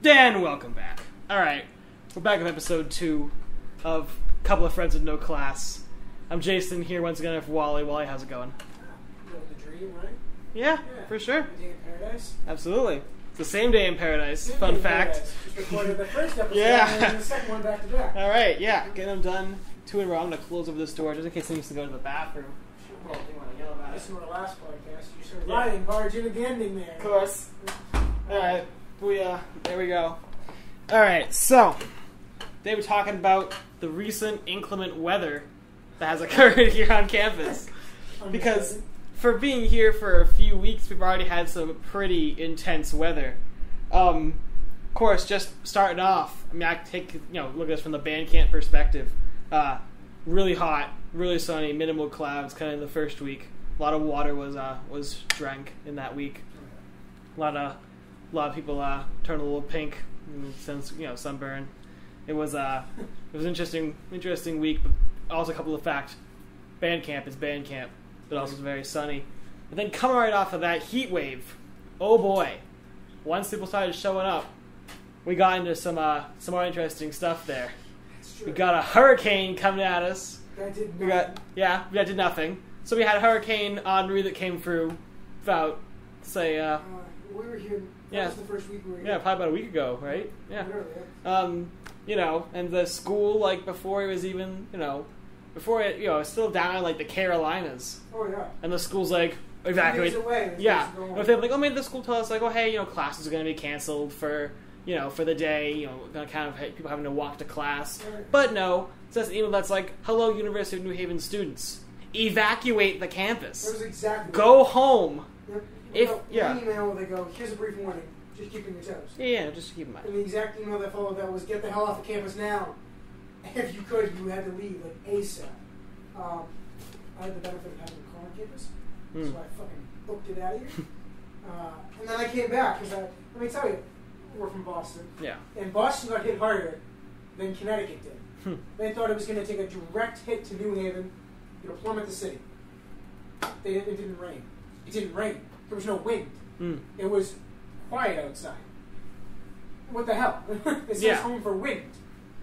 Dan, welcome back. Alright, we're back with episode 2 of Couple of Friends with No Class. I'm Jason, here once again with Wally. Wally, how's it going? The dream, right? Yeah, for sure. A day in paradise? Absolutely. It's the same day in paradise. Fun fact. Just recorded the first episode Yeah. and the second one back to back. Alright, yeah, getting them done. 2 in a row. I'm going to close over this door just in case he needs to go to the bathroom. Well, you want to yell about it. This is our last podcast. You started lying, barge in the ending there. Of course. Alright, there we go. Alright, so, they were talking about the recent inclement weather that has occurred here on campus. Because for being here for a few weeks, we've already had some pretty intense weather. Of course, just starting off, I mean, I take, look at this from the band camp perspective. Really hot, really sunny, minimal clouds kind of in the first week. A lot of water was drank in that week. A lot of people turned a little pink since sunburn. It was an interesting week, but also a couple of facts. Band camp is band camp, but also very sunny. But then coming right off of that heat wave, oh boy! Once people started showing up, we got into some more interesting stuff there. We got a hurricane coming at us. That did that did nothing. So we had Hurricane Henri that came through about, say, we were here. That was the first week we were here. Yeah, probably about a week ago, right? Yeah. And the school, before it was even, before it, it was still down in, the Carolinas. Oh, yeah. And the school's evacuate. Yeah. If they're maybe the school tells us, hey, classes are going to be canceled for the day, going to kind of people having to walk to class. Right. But no, it says an email that's hello, University of New Haven students. Evacuate the campus. That was exactly Go home. Yep. An email where they go, here's a brief warning, just keep in your toes. Yeah, just keep in mind. And the exact email that followed that was, get the hell off the campus now. If you could, you had to leave, ASAP. I had the benefit of having a car on campus, so I fucking booked it out of here. And then I came back, because let me tell you, we're from Boston. Yeah. And Boston got hit harder than Connecticut did. They thought it was going to take a direct hit to New Haven, plummet the city. It didn't rain. It didn't rain. There was no wind. It was quiet outside. What the hell? It says home for wind.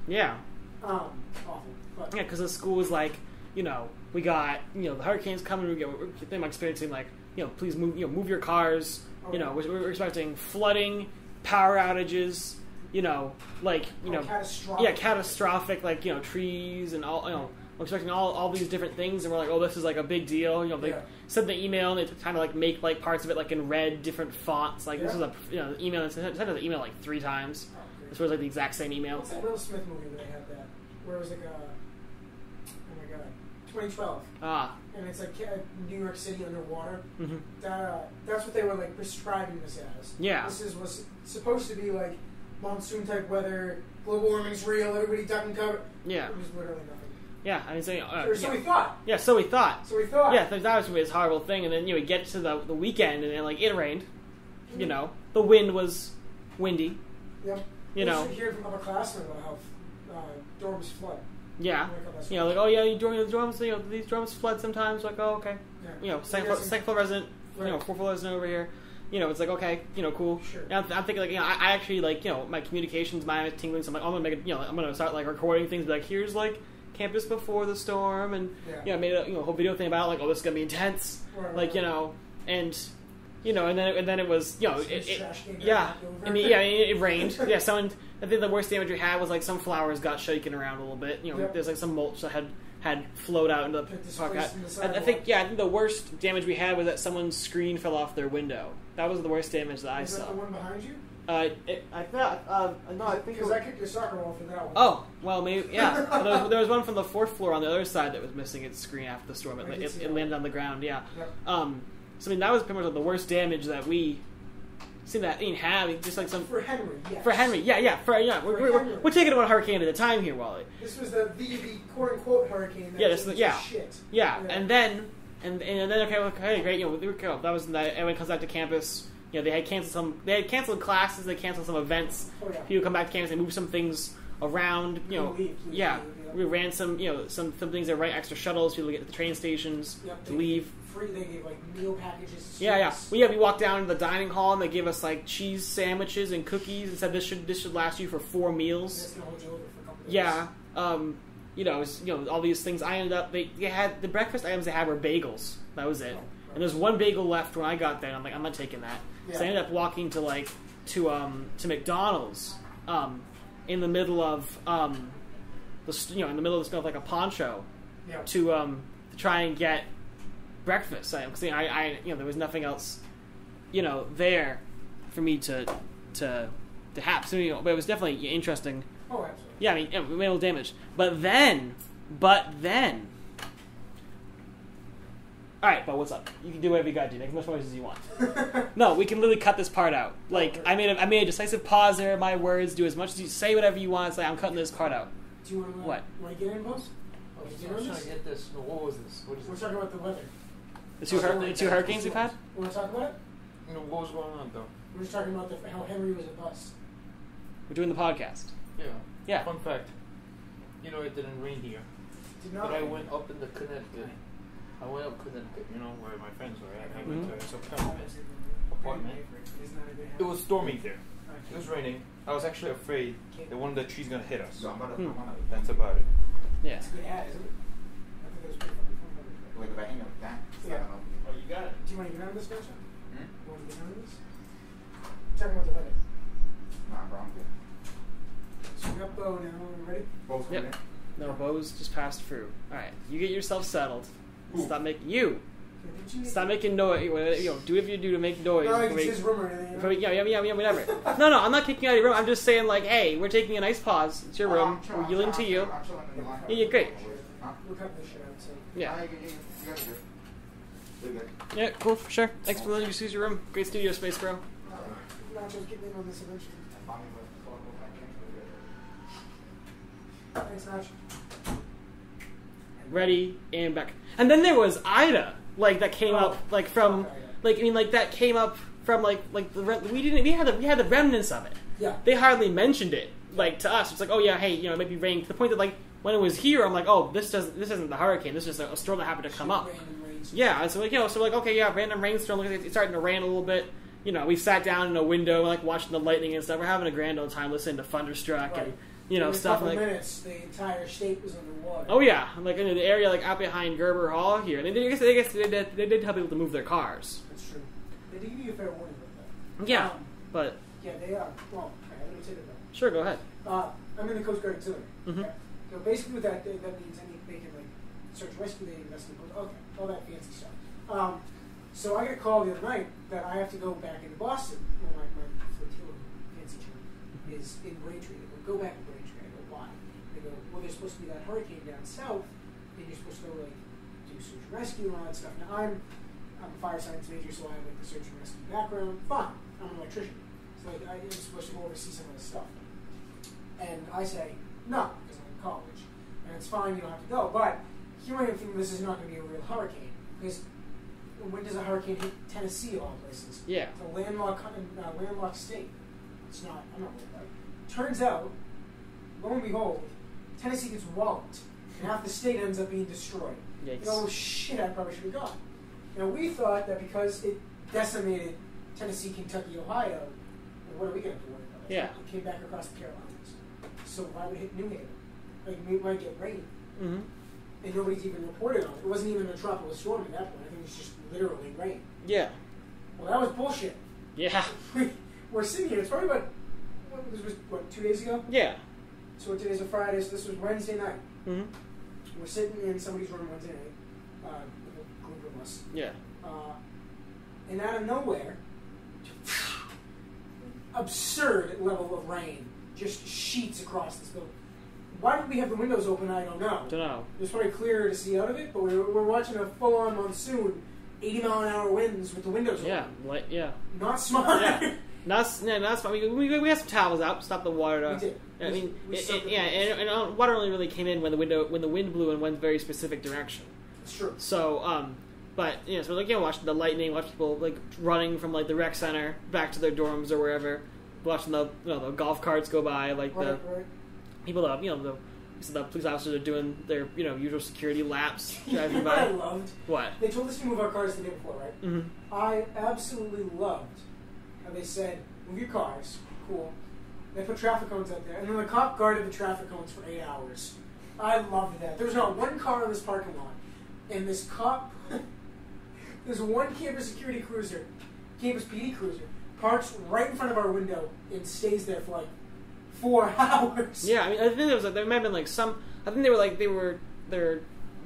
Yeah. Awful. But. Yeah, because the school was we got, the hurricane's coming. We're experiencing please move your cars. We're expecting flooding, power outages. Catastrophic. Yeah, catastrophic. Trees and all. We're expecting all these different things, and we're oh, this is a big deal. They sent the email, and they kind of make parts of it in red, different fonts. This is a email. Sent us the email 3 times. This was the exact same email. What's that Will Smith movie where they had that? Where it was oh my god, 2012. And it's New York City underwater. Mm-hmm. That's what they were prescribing this as. Yeah. This was supposed to be monsoon type weather. Global warming's real. Everybody duck and cover. Yeah. It was literally nothing. Yeah, I mean, so we thought. Yeah, so we thought. Yeah, that was going to be this horrible thing, and then we get to the weekend, and then it rained. The wind was windy. Yep. You hear from upperclassmen about how dorms flood. Yeah. Oh yeah, dorms. These dorms flood sometimes. Oh okay. Yeah. Second floor resident. Right. 4th floor resident over here. It's okay. Cool. Sure. And I'm thinking I actually my communications mind is tingling. So I'm I'm gonna make it. I'm gonna start recording things. Be here's campus before the storm, and made a whole video thing about this is gonna be intense, right. And then it was it rained. Yeah, I think the worst damage we had was some flowers got shaken around a little bit. There's some mulch that had flowed out into the park. I think the worst damage we had was that someone's screen fell off their window. That was the worst damage that I saw. Is that the one behind you? I think because I kicked your soccer ball for that one. Oh, well, maybe, yeah. there was one from the 4th floor on the other side that was missing its screen after the storm. It landed on the ground, yeah. Yep. So, that was pretty much the worst damage that we seem to have. Just some... For Henry, yes. For Henry, yeah. We're taking it one hurricane at a time here, Wally. This was the quote-unquote hurricane that was shit. Yeah, and then, okay, great, that was that. Everyone comes back to campus. They had canceled classes, they canceled some events. Oh, yeah. People come back to campus, they moved some things around. Leave. We ran some things that right extra shuttles. People to get to the train stations to leave. free. They gave like meal packages. To Yeah. students. We walked down to the dining hall and they gave us like cheese sandwiches and cookies and said this should last you for 4 meals. That's gonna hold you over for a couple of days. Yeah. You know, it was, you know, all these things. I ended up they had the breakfast items they had were bagels. That was it. And there's one bagel left when I got there. And I'm like, I'm not taking that. Yeah. So I ended up walking to McDonald's in the middle of in the middle of the snow with like a poncho Yeah. to try and get breakfast. Because I there was nothing else there for me to have. So but it was definitely interesting. Oh, absolutely. Yeah, I mean, we made a little damage. But then. Alright, but what's up? You can do whatever you gotta do. Make as much noise as you want. No, we can literally cut this part out. Like, I made a decisive pause there. My words. Do as much as you say. Whatever you want. Say, I'm cutting this part out. Do you want to What? Want to get in, boss? I was trying to get this. No, what was this? What is We're this? talking about the weather. The two hurricanes we've had. You want to talk about it? You know, what was going on though? We're just talking about how Henry was a bust. We're doing the podcast. Yeah. Yeah. Fun fact. You know, it didn't rain here, Did not. but I went up in the Connecticut. I went up Connecticut. You know where my friends were at. I went to his apartment. It was stormy there. It was raining. I was actually afraid that one of the trees gonna hit us. That's about it. Yeah. It's a good ad, isn't it? I think it was pretty fucking fun. Yeah. Oh, you got it. Do you want to get on this, Gotcha? You want to get on this? Talking about the weather. So we got Bo now. Are we ready? Yep. No, Bo's just passed through. All right, you get yourself settled. Stop making Stop making noise. Do whatever you do to make noise. No, it's his room or anything. Yeah, whatever. No, I'm not kicking you out of your room. I'm just saying, like, hey, we're taking a nice pause. It's your room. We're yielding to you. Yeah, you're great. We're cutting this shit out, so. Yeah. Yeah, cool, for sure. Thanks for letting us use your room. Great studio space, bro. Nacho's getting in on this eventually. Thanks, Nacho. Ready and back. And then there was Ida, like that came up, like from, like I mean, like that came up from like we had the remnants of it. Yeah. They hardly mentioned it, like to us. It's like, oh yeah, hey, it might be raining. To the point that like when it was here, I'm like, oh, this isn't the hurricane. This is just a storm that happened to come up. Yeah, and so like okay, yeah, random rainstorm. It's starting to rain a little bit. We sat down in a window, like watching the lightning and stuff. We're having a grand old time listening to Thunderstruck and stuff in a like. couple minutes, the entire state was underwater. Oh yeah, like in the area like out behind Gerber Hall here. And I guess they did tell people to move their cars. That's true. They did give you a fair warning about that. Yeah, but yeah, they are. Well, okay, let me take it back. sure, go ahead. I'm in the Coast Guard Auxiliary. Mhm. Okay? So basically, what that means they can like search and rescue, they investigate. Okay, all that fancy stuff. So I get a call the other night that I have to go back into Boston. My flotilla fancy term is in Braintree. They go back to Braintree. I go, why? They go, well, there's supposed to be that hurricane down south, and you're supposed to go like do search and rescue and all that stuff. Now I'm a fire science major, so I have like the search and rescue background. Fine, I'm an electrician, so like, I'm supposed to go oversee some of this stuff. And I say no because I'm in college, and it's fine. You don't have to go. But here I am thinking this is not going to be a real hurricane because. When does a hurricane hit Tennessee, of all places? Yeah. It's a landlocked state. It's not. I'm not worried about it. Turns out, lo and behold, Tennessee gets walloped, and half the state ends up being destroyed. Yikes. Oh shit! I probably should have gone. Now we thought that because it decimated Tennessee, Kentucky, Ohio, well, what are we going to have to worry about? Yeah. It came back across the Carolinas. So why would it hit New Haven? Like we might get rain. Mm-hmm. And nobody's even reported on it. It wasn't even a tropical storm at that point. I think it was just literally rain. Yeah. Well, that was bullshit. Yeah. We're sitting here. It's probably about, this was, 2 days ago? Yeah. So today's a Friday, so this was Wednesday night. Mm-hmm. We're sitting in somebody's room Wednesday night, a group of us. Yeah. And out of nowhere, absurd level of rain just sheets across this building. Why did we have the windows open? I don't know. Don't know. It was probably clearer to see out of it, but we're watching a full-on monsoon, 80-mile-an-hour winds with the windows open. Yeah. Not smart. Yeah. Not smart. We had some towels out, stop the water to. We did. I mean, water only really came in when the wind blew in one very specific direction. It's true. So, but so we're like watching the lightning, watch people like running from like the rec center back to their dorms or wherever, watching the golf carts go by, like Right. people the So the police officers are doing their usual security laps driving What by. I loved. What? They told us to move our cars the day before, right? Mm-hmm. I absolutely loved how they said, move your cars. Cool. They put traffic cones up there, and then the cop guarded the traffic cones for 8 hours. I loved that. There was not one car in this parking lot, and this cop, there's one campus security cruiser, campus PD cruiser, parks right in front of our window and stays there for like 4 hours. Yeah, I mean, I think there might have been like some. I think they're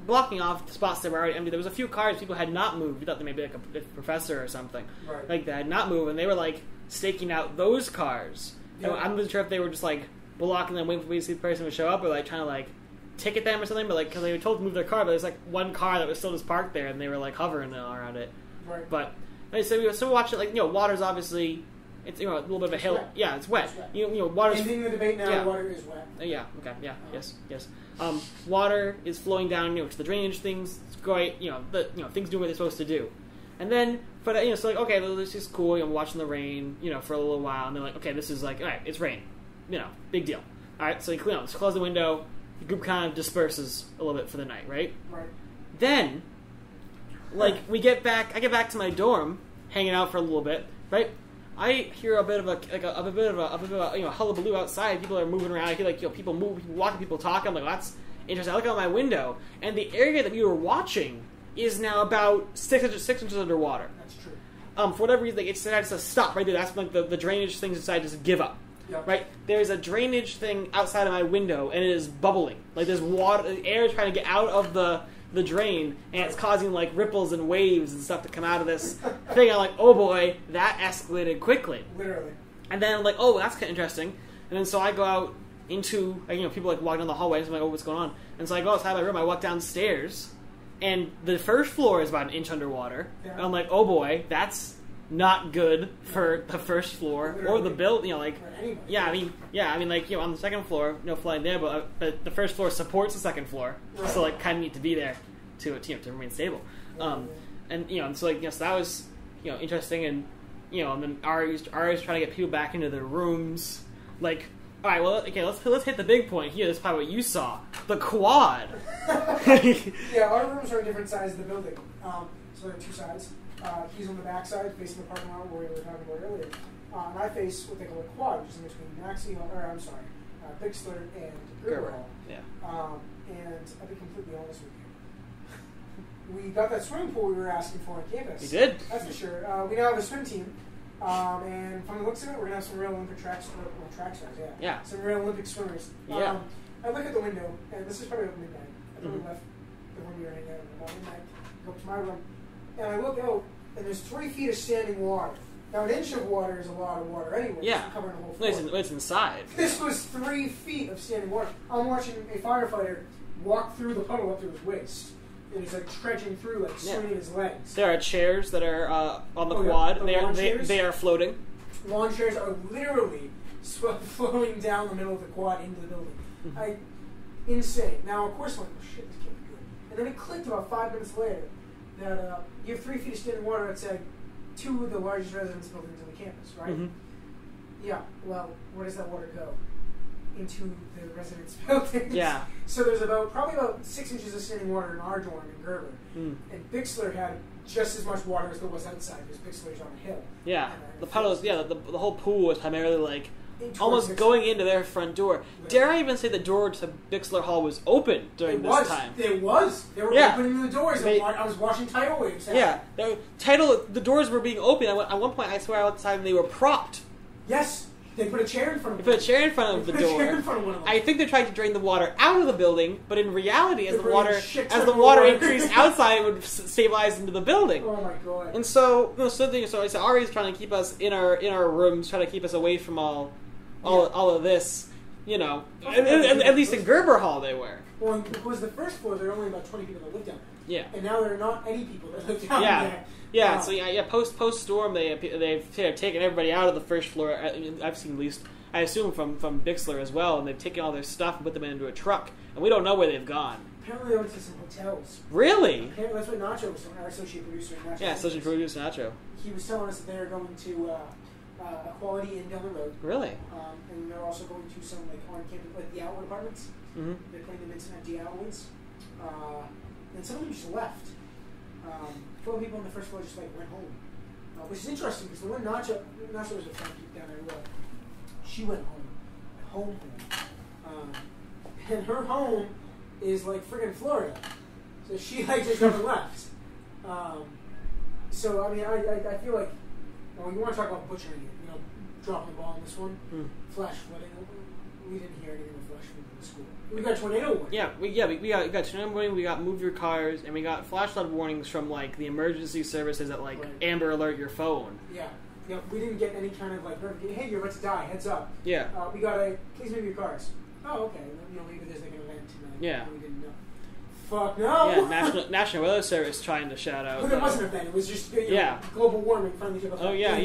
blocking off the spots that were already empty. There was a few cars people had not moved. We thought they may be like a professor or something. Right. Like they had not moved, and they were like staking out those cars. Yeah. And I'm not sure if they were just like blocking them, waiting for the person to show up, or like trying to like ticket them or something. But like because they were told to move their car, but there's like one car that was still just parked there, and they were like hovering around it. Right. But like, so we still watch it. Like water's obviously it's a little bit of a hill. Wet. Yeah, it's wet. It's wet. Water's Ending the debate now. Yeah. Water is wet. Yeah. Okay. Yeah. Yes. Water is flowing down, to the drainage things. It's great. Things do what they're supposed to do. And then, so like, okay, well, this is cool. I'm watching the rain, for a little while, and they're like, okay, this is like, all right, it's rain, big deal. All right, so you close the window. The group kind of disperses a little bit for the night, right? Right. Then, like, I get back to my dorm, hanging out for a little bit, right? I hear a bit of a hullabaloo outside. People are moving around. I hear people move, people walking, people talking. I'm like, that's interesting. I look out my window, and the area that we were watching is now about 6 inches underwater. That's true. For whatever reason, it decided to stop right there. That's when the drainage things decided to just give up. Yep. Right? There's a drainage thing outside of my window, and it is bubbling. Like there's water, the air is trying to get out of the drain, and it's causing like ripples and waves and stuff to come out of this thing. I'm like, oh boy, that escalated quickly. Literally. And then I'm like, oh, that's kind of interesting. And then so I go out into, people like walking down the hallway, and I'm like, oh, what's going on? And so I go outside my room, I walk downstairs, and the first floor is about an inch underwater. Yeah. And I'm like, oh boy, that's not good for the first floor or the building. Yeah, I mean, on the second floor, no flooding there, but the first floor supports the second floor, right. So like kind of need to be there to remain stable. And so so that was interesting, and and then Ari's trying to get people back into their rooms, like. All right, well, okay, let's hit the big point here. This is probably what you saw. The quad. Yeah, our rooms are a different size of the building. So there are two sides. He's on the back side, facing the parking lot where we were talking about earlier. And I face what they call a quad, which is in between Bixler and Gerber Hall. Yeah. And I'll be completely honest with you. We got that swimming pool we were asking for on campus. You did? That's for sure. We now have a swim team. And from the looks of it, we're going to have some real Olympic track stars, Yeah. Some real Olympic swimmers. Yeah. I look at the window, and this is probably about midnight. I probably left the room we were hanging out in about midnight, go up to my room, and I look out, and there's 3 feet of standing water. Now, an inch of water is a lot of water anyway. Yeah. It's covering the whole floor. It's inside. This was 3 feet of standing water. I'm watching a firefighter walk through the puddle up to his waist. And he's like trudging through, like swinging his legs. There are chairs that are on the quad. They are floating. Lawn chairs are literally flowing down the middle of the quad into the building. Insane. Now, of course, I'm like, oh shit, this can't be good. And then it clicked about 5 minutes later that you have 3 feet of standing water outside 2 of the largest residence buildings on the campus, right? Mm-hmm. Yeah. Well, where does that water go? Into the residence buildings. Yeah. So there's probably about 6 inches of standing water in our dorm in Gerber. And Bixler had just as much water as there was outside because Bixler's on a hill. Yeah. The puddles, the whole pool was primarily like almost going into their front door. Yeah. Dare I even say the door to Bixler Hall was open during this time? It was. They were opening the doors. I was watching tidal waves happen. Yeah. The doors were being opened. At one point, I swear outside they were propped. Yes. They put a chair in front of the door. I think they're trying to drain the water out of the building, but in reality, as the water increased outside, it would stabilize into the building. Oh my god! And so Ari's trying to keep us in our rooms, trying to keep us away from all of this, at least in Gerber Hall they were. Well, because the first floor, there are only about 20 people that live down there. Yeah. And now there are not any people that live down there. Yeah, post storm they've taken everybody out of the first floor. I've seen at least, I assume from Bixler as well, and they've taken all their stuff and put them into a truck, and we don't know where they've gone. Apparently they went to some hotels. Really? That's what Nacho was telling our associate producer. Associate producer Nacho. He was telling us that they were going to Quality Inn down the road. Really? And they're also going to some like on campus, like the Outlet apartments. Mm-hmm. They're putting them in some empty outlets. And some of them just left. A couple of people on the first floor just like went home, which is interesting because the one Nacho was a friend down there. She went home. And her home is like friggin' Florida, so she like just never left. So I mean, I feel like, well, you want to talk about butchering it, dropping the ball on this one. Flash flooding. We didn't hear anything of flash flooding in the school. We got tornado warning. Yeah, we got tornado warning. We got move your cars, and we got flash flood warnings from like the emergency services that like Amber Alert your phone. Yeah. We didn't get any kind of like, hey, you're about to die. Heads up. Yeah. We got a please move your cars. Oh, okay. Maybe there's like an event tonight. Yeah. We didn't know. Fuck no. Yeah, National Weather Service trying to shout out. But it wasn't an event. It was just global warming finally took effect. Oh yeah.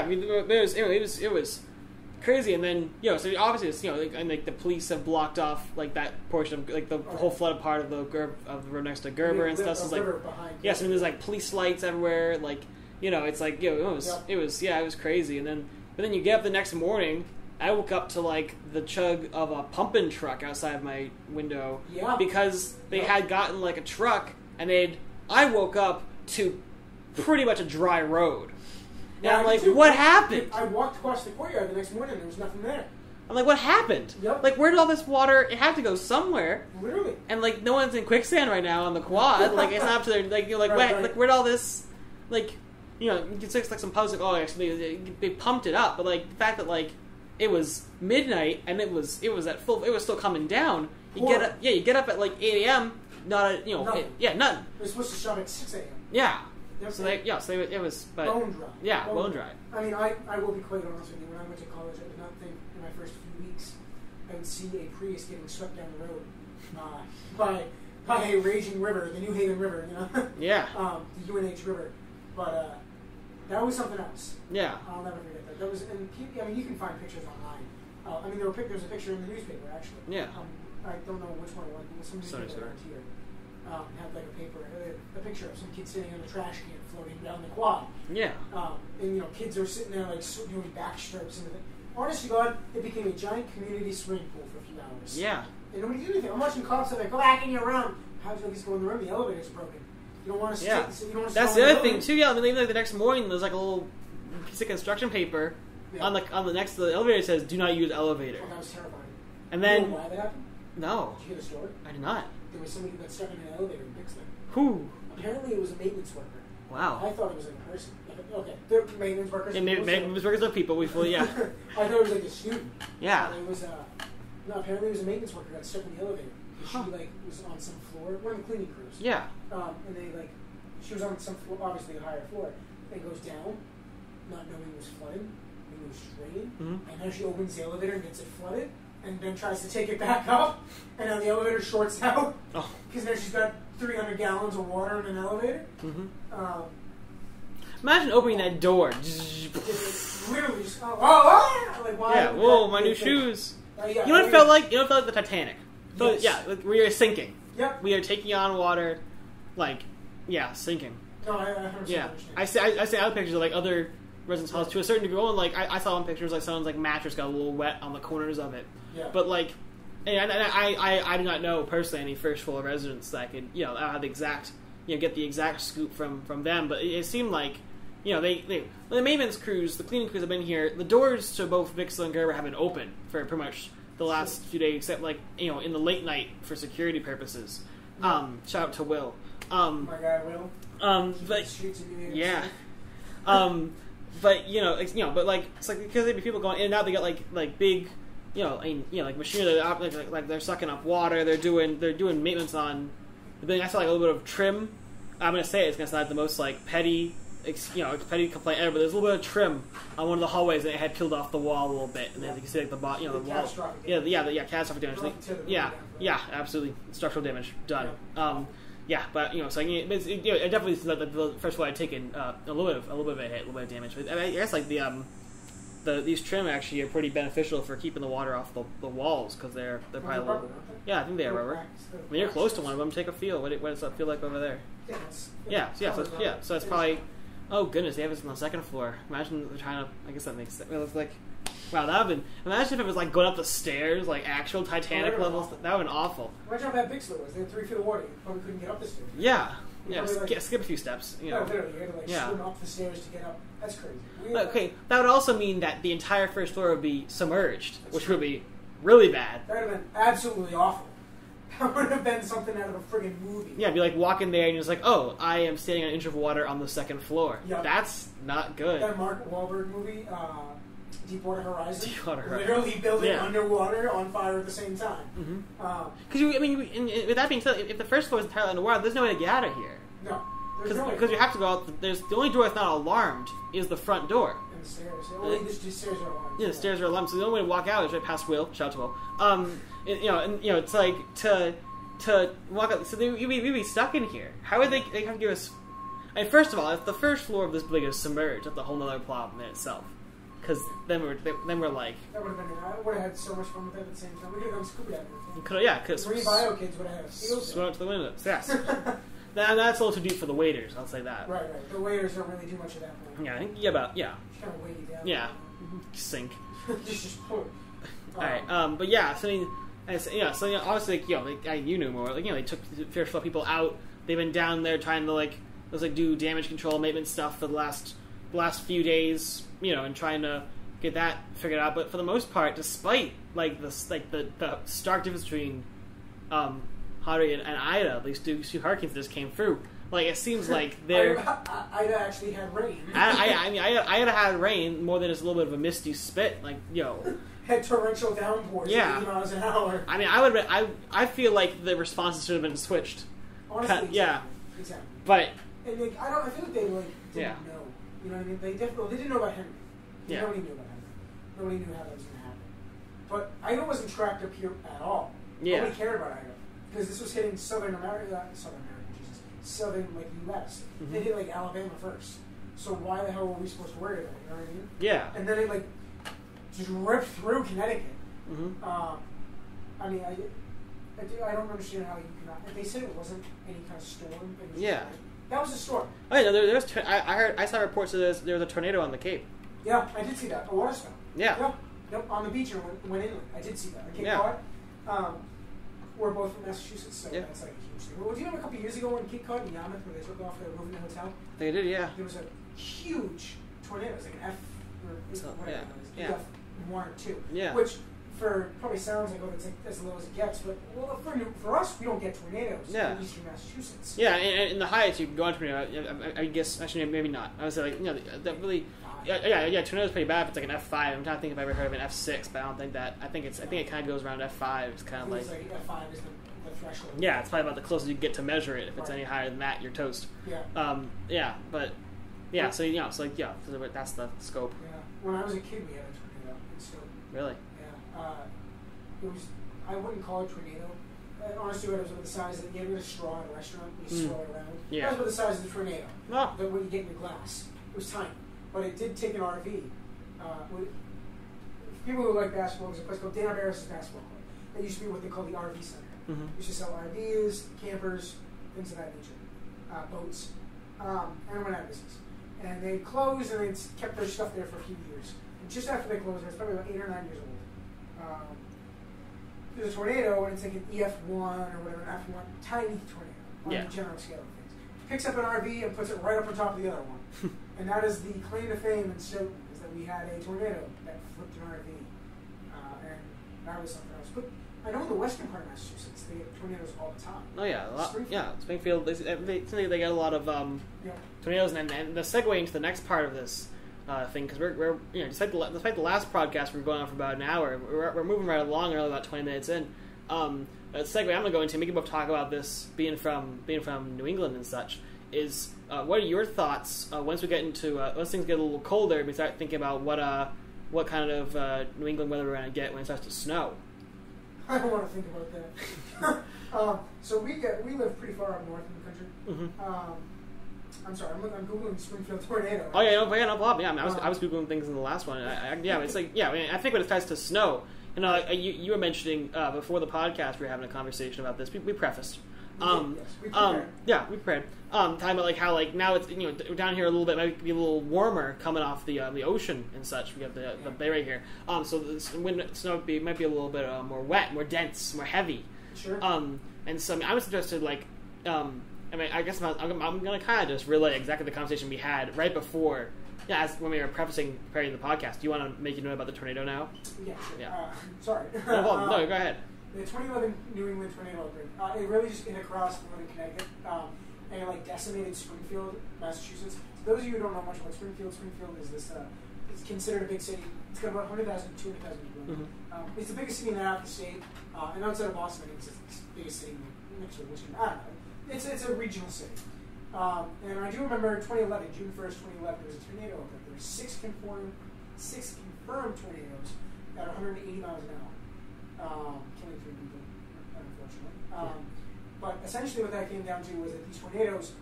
It was crazy, and then so obviously it's and like the police have blocked off like that portion of like the whole flooded part of the road next to Gerber and stuff. So it's like I mean there's like police lights everywhere. Like it's like it was crazy, and then you get up the next morning. I woke up to like the chug of a pumping truck outside my window because they had gotten like a truck, and I woke up to pretty much a dry road. And I'm like, what happened? I walked across the courtyard the next morning, there was nothing there. I'm like, what happened? Yep. Like, where did all this water? It had to go somewhere. Literally. And like, no one's in quicksand right now on the quad. Like, it's not up to their like like where'd all this like you can say like some positive. Oh, actually, they pumped it up, but like the fact that like. It was midnight and it was still coming down. You get up at like 8 a.m. Nothing. Nothing. Nothing. We're supposed to shop at 6 a.m. Yeah. Yep. So it was bone dry. Yeah, bone dry. I mean, I will be quite honest with you. When I went to college, I did not think in my first few weeks I would see a Prius getting swept down the road by a raging river, the New Haven River. Yeah. The UNH River, but that was something else. Yeah. I'll never forget that. That was, and you can find pictures online. There was a picture in the newspaper actually. Yeah. I don't know which one it was. Some newspaper around here had like a picture of some kid sitting in a trash can floating down the quad. Yeah. And kids are sitting there like doing backstrokes and everything. Honest to God, it became a giant community swimming pool for a few hours. Yeah. And nobody did anything. I'm watching cops that go back in your room. How's you go in the room? The elevator's broken. You don't want to. Yeah. You don't want to. That's the other thing too. Yeah. I mean, even like the next morning, there's like a little piece of construction paper on the next to the elevator. It says, "Do not use elevator." Oh, that was terrifying. And then you know why that happened? No. Did you hear the story? I did not. There was somebody who got stuck in an elevator and fixed them. Who? Apparently, it was a maintenance worker. Wow. I thought it was like a person. Okay, they're maintenance workers. Yeah, maintenance workers are people. We fully, yeah. I thought it was like a student. Yeah. It was apparently it was a maintenance worker who got stuck in the elevator. She was on some floor, one of the cleaning crews. Yeah. And she was on some floor, obviously a higher floor. And goes down, not knowing it was flooding. It was raining. Mm-hmm. And then she opens the elevator and gets it flooded. And then tries to take it back up, and now the elevator shorts out because now she's got 300 gallons of water in an elevator. Mm-hmm. Imagine opening that door. Literally, just like why? Yeah. Whoa, my new shoes. You know what it felt like? You know what it felt like the Titanic. Yes. Yeah, like we are sinking. Yep. We are taking on water, sinking. No, I understand. I see other pictures of like other residence halls to a certain degree. And like I saw on pictures like someone's like mattress got a little wet on the corners of it. Yeah. But like, and I do not know personally any first floor residents that could have the exact get the exact scoop from them. But it seemed like the maintenance crews, the cleaning crews have been here. The doors to both Vixla and Gerber have been open for pretty much the last few days, except like in the late night for security purposes. Shout out to Will. My guy Will. But yeah. But but like it's like because there'd be people going in and out. They got like big, like machinery. Like they're sucking up water. They're doing maintenance on the building. I saw like a little bit of trim. I'm gonna say it's gonna sound like the most like petty complaint ever. But there's a little bit of trim on one of the hallways that had peeled off the wall a little bit, and then you can see like the the wall. Catastrophic damage. Yeah, absolutely structural damage done. Yeah, but so it definitely seems like the first floor had taken a little bit of a hit, a little bit of damage. But I guess like these trim actually are pretty beneficial for keeping the water off the walls because they're probably a little. Yeah, I think they are rubber. When you're close to one of them, take a feel. What does that feel like over there? Yeah. So that's probably Oh goodness, they have us on the second floor. Imagine they're trying to. I guess that makes sense. It looks like. Wow, that would have been. Imagine if it was like going up the stairs, like actual Titanic levels. That would have been awful. Imagine how bad big slow was. They had 3 feet of water. You probably couldn't get up the stairs. Yeah. Skip a few steps. You know. No, literally, you had to swim up the stairs to get up. That's crazy. Okay, that would also mean that the entire first floor would be submerged, which would be really bad. That would have been absolutely awful. That would have been something out of a friggin' movie. Yeah, it'd be like walking there and you're just like, oh, I am standing on an inch of water on the second floor. Yep. That's not good. That Mark Wahlberg movie, Deepwater Horizon. Deepwater Horizon. Literally building underwater on fire at the same time. Because with that being said, if the first floor is entirely underwater, there's no way to get out of here. No. Because you have to go out. There's the only door that's not alarmed is the front door. And the stairs. Well, the stairs are alarmed. Yeah, the stairs are alarmed. So the only way to walk out is right past Will. Shout out to Will. It's like to walk out. So we'd be stuck in here. How would they have to give us? I mean, first of all, if the first floor of this building is submerged, that's a whole other problem in itself. Because then we're like. That would have been. I would have had so much fun with that at the same time. We could have done scuba diving. Yeah, because Marine bio kids would have had swim out to the windows. Yes. That's a little too deep for the waiters. I'll say that. Right. The waiters don't really do much at that point. Yeah, I think Just kind of weigh you down. Yeah. Sink. just pull. All right. But yeah. So I mean, obviously, you knew more. They took the first floor people out. They've been down there trying to do damage control, maintenance stuff for the last few days. And trying to get that figured out. But for the most part, despite the stark difference between Harvey and Ida, these two hurricanes that just came through. It seems like they're. Ida actually had rain. Ida had rain more than just a little bit of a misty spit. Had torrential downpours. Yeah. 80 miles an hour. I mean, I feel like the responses should have been switched. Honestly, yeah. Exactly. But. And I feel like they didn't know. You know what I mean? They didn't know about Henry. Nobody knew about Henry. Nobody knew how that was going to happen. But Ida wasn't tracked up here at all. Yeah. Nobody cared about Ida. Because this was hitting Southern U.S. Mm-hmm. They hit Alabama first. So why the hell were we supposed to worry about it? You know what I mean? Yeah. And then it just ripped through Connecticut. Mm-hmm. I don't understand how you cannot. If they said it wasn't any kind of storm, that was a storm. Oh yeah, there was. I saw reports that there was a tornado on the Cape. Yeah, I did see that. A water spout. Yeah. Yep. On the beach and went inland. I did see that. Cape Cod. We're both from Massachusetts, so that's a huge thing. Well, do you know a couple of years ago in Cape Cod in Yarmouth where they took off their roof in the hotel? They did, yeah. There was a huge tornado. It was like an F, F1 or 2. Yeah. Which probably sounds like it's as low as it gets, but for us, we don't get tornadoes in eastern Massachusetts. Yeah, and in the highest you can go on tornado. I guess actually maybe not. I was that really. Yeah. Tornado's pretty bad if it's an F5. I'm trying to think if I ever heard of an F6, but I don't think that. I think it kind of goes around F5. It's kind of like F5 is the threshold. Yeah, it's probably about the closest you get to measure it. If it's any higher than that, you're toast. Yeah. But so that's the scope. Yeah. When I was a kid, we had a tornado. Really? Yeah. It was. I wouldn't call it a tornado. Honestly, it was about the size that you get a straw at a restaurant. You swirl it around. Yeah. That was about the size of the tornado. Oh. But when you get in your glass, it was tiny. But it did take an RV. People who like basketball, there's a place called Dana Barris' Basketball Club. That used to be what they call the RV Center. Mm-hmm. Used to sell RVs, campers, things of that nature, boats, and went out of business. And they closed and they kept their stuff there for a few years. And just after they closed, I was probably about 8 or 9 years old. There's a tornado, and it's like an EF1 or whatever, an F1, tiny tornado on the general scale of things. Picks up an RV and puts it right up on top of the other one. And that is the claim to fame in Stoughton, is that we had a tornado that flipped an RV. And that was something else. But I know in the western part of Massachusetts, they get tornadoes all the time. Oh, yeah. Springfield, they get a lot of tornadoes. And the segue into the next part of this thing, because we're despite the last podcast, we were going on for about an hour. We're moving right along. We're only about 20 minutes in. The segue I'm going to go into, we can both talk about this being from New England and such, is what are your thoughts once we get into once things get a little colder, we start thinking about what kind of New England weather we're going to get when it starts to snow. I don't want to think about that. So we live pretty far up north in the country. Mm-hmm. I'm sorry, I'm googling Springfield tornado. Oh yeah, no problem. Yeah, I was googling things in the last one. It's I think when it starts to snow, you were mentioning before the podcast we were having a conversation about this. We prefaced We prepared. Yeah, we prepared. Talking about like how like now it's down here a little bit, might be a little warmer coming off the ocean and such. We got the bay right here. So the snow might be a little bit more wet, more dense, more heavy. Sure. And so I was interested like I guess I'm gonna kind of just relay exactly the conversation we had right before. Yeah, as when we were preparing the podcast. Do you want to make about the tornado now? Yeah. Sure. Yeah. Sorry. No, go ahead. The 2011 New England tornado outbreak. It really just hit across northern Connecticut, and it decimated Springfield, Massachusetts. So those of you who don't know much about Springfield is this. It's considered a big city. It's got about 100,000, 200,000 people. Mm-hmm. It's the biggest city in half the state, and outside of Boston, I think it's the biggest city next to Michigan. I don't know. It's a regional city. And I do remember 2011, June 1st, 2011, there was a tornado outbreak. There were six confirmed tornadoes at 180 miles an hour, killing 3 people, unfortunately. But essentially what that came down to was that these tornadoes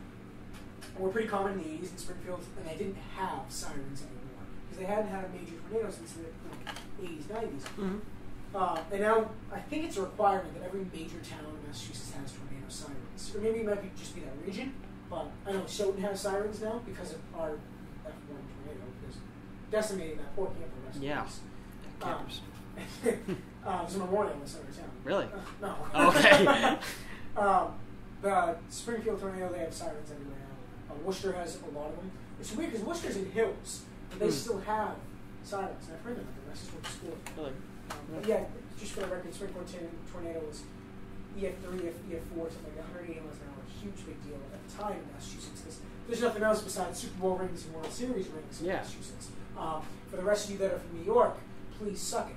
were pretty common in the 80s in Springfield, and they didn't have sirens anymore, because they hadn't had a major tornado since the 80s, 90s. Mm-hmm. And now I think it's a requirement that every major town in Massachusetts has tornado sirens. Or maybe it might just be that region. But I know Stoughton has sirens now because of our F1 tornado, because decimating that poor camper rest. Yeah. Campers. There's a memorial in the center of town. Really? No. Okay. The Springfield tornado, they have sirens everywhere now. Worcester has a lot of them. It's weird because Worcester's in hills, but they still have sirens. And I've heard them at the rest of the school. Really? But yeah, just for the record, Springfield tornado was EF3, EF4, something like 180 miles an hour. Huge big deal at the time in Massachusetts, because there's nothing else besides Super Bowl rings and World Series rings in Massachusetts. For the rest of you that are from New York, please suck it.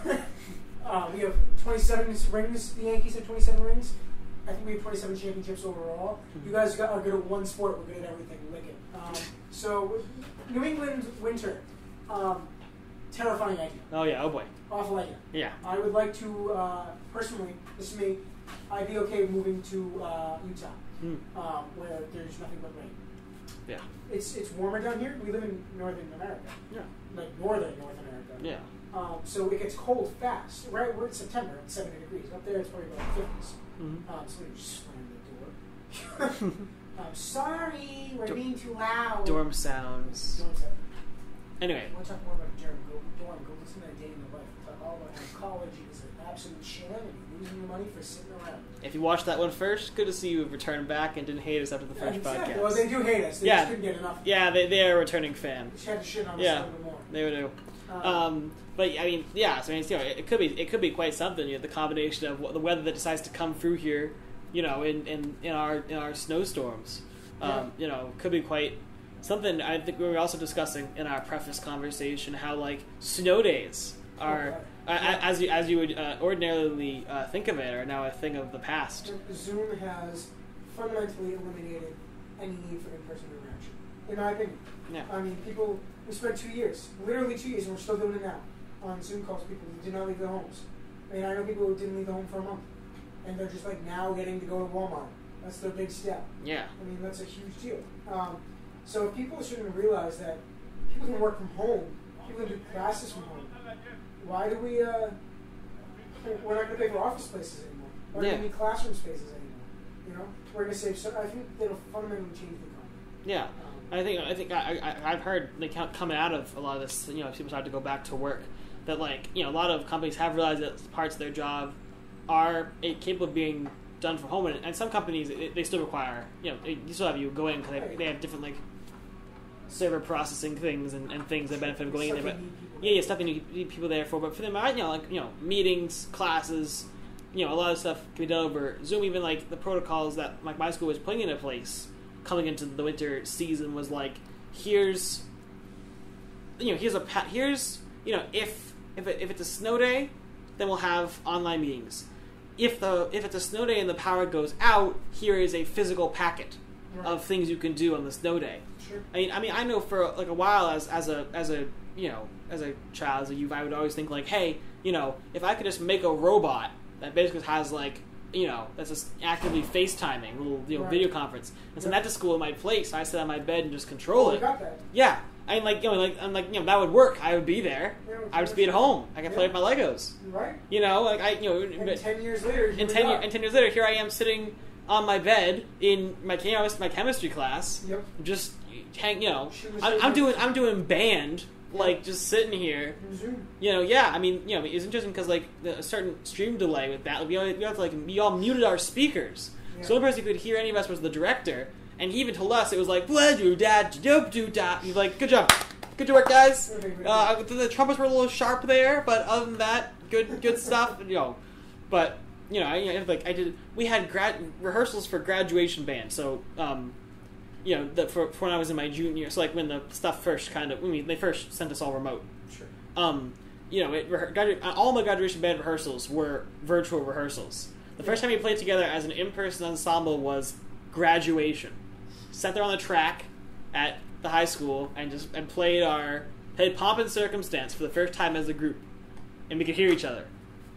We have 27 rings. The Yankees have 27 rings. I think we have 27 championships overall. You guys are good at one sport. We're good at everything. Lick it. So, New England winter. Terrifying idea. Oh yeah. Oh boy. Awful idea. Yeah. I would like to personally. This is me. I'd be okay moving to Utah, where there's nothing but rain. Yeah. It's warmer down here. We live in Northern America. Yeah. Like northern North America. Yeah. So it gets cold fast. Right, we're in September at 70 degrees. Up there it's probably about 50s. Mm-hmm. Somebody just slammed the door. I'm sorry, we're being too loud. Dorm sounds. Anyway. I want to talk more about Durham. Go listen to that day in the life. We'll talk all about how college is an absolute sham and you're losing your money for sitting around. If you watched that one first, good to see you return back and didn't hate us after the first podcast. Well, they do hate us. They just couldn't get enough. Yeah, they are a returning fan. They just had to shit on us a little bit more. They do. But I mean, yeah. So I mean, it could be quite something. The combination of the weather that decides to come through here, in our snowstorms, could be quite something. I think we were also discussing in our preface conversation how like snow days are, as you would ordinarily think of it, are now a thing of the past. Zoom has fundamentally eliminated any need for in-person interaction, in my opinion. Yeah. I mean, we spent 2 years, literally 2 years, and we're still doing it now, on Zoom calls, people who did not leave their homes. I mean, I know people who didn't leave their home for a month, and they're just like now getting to go to Walmart. That's their big step. Yeah. I mean, that's a huge deal. So people shouldn't realize that people can work from home, people can do classes from home. Why do we, we're not going to pay for office places anymore. We're not going to need classroom spaces anymore. We're going to save, so I think it'll fundamentally change the economy. Yeah. I've heard coming out of a lot of this, people start to go back to work, that a lot of companies have realized that parts of their job are capable of being done from home, and some companies they still require, you still have you go in because they have different server processing things and things that benefit of going in there, but stuff you need people there for. But for them, meetings, classes, a lot of stuff can be done over Zoom. Even the protocols that my school was putting into place coming into the winter season was here's if it's a snow day, then we'll have online meetings. If it's a snow day and the power goes out, here is a physical packet of things you can do on the snow day. Sure. I mean, I know for a while as a child, as a youth, I would always think hey, if I could just make a robot that basically has that's just actively FaceTiming, little video conference, and send that to school in my place. I sit on my bed and just control it. Got that. Yeah, I'm like, that would work. I would be there. Yeah, I would just be at home. I could play with my Legos. Right. And 10 years later, and 10 years later, here I am sitting on my bed in my chemistry class. Yep. Just I'm doing band, like just sitting here. It's interesting because like a certain stream delay with that. We all muted our speakers, so the only person who could hear any of us was the director. And he even told us it was like, he's like, good job, good work, guys. The trumpets were a little sharp there, but other than that, good stuff. But we had rehearsals for graduation band. So for when I was in my junior year, so like when the stuff first they first sent us all remote. Sure. All my graduation band rehearsals were virtual rehearsals. The first time we played together as an in-person ensemble was graduation. Sat there on the track at the high school and played Pomp and Circumstance for the first time as a group, and we could hear each other.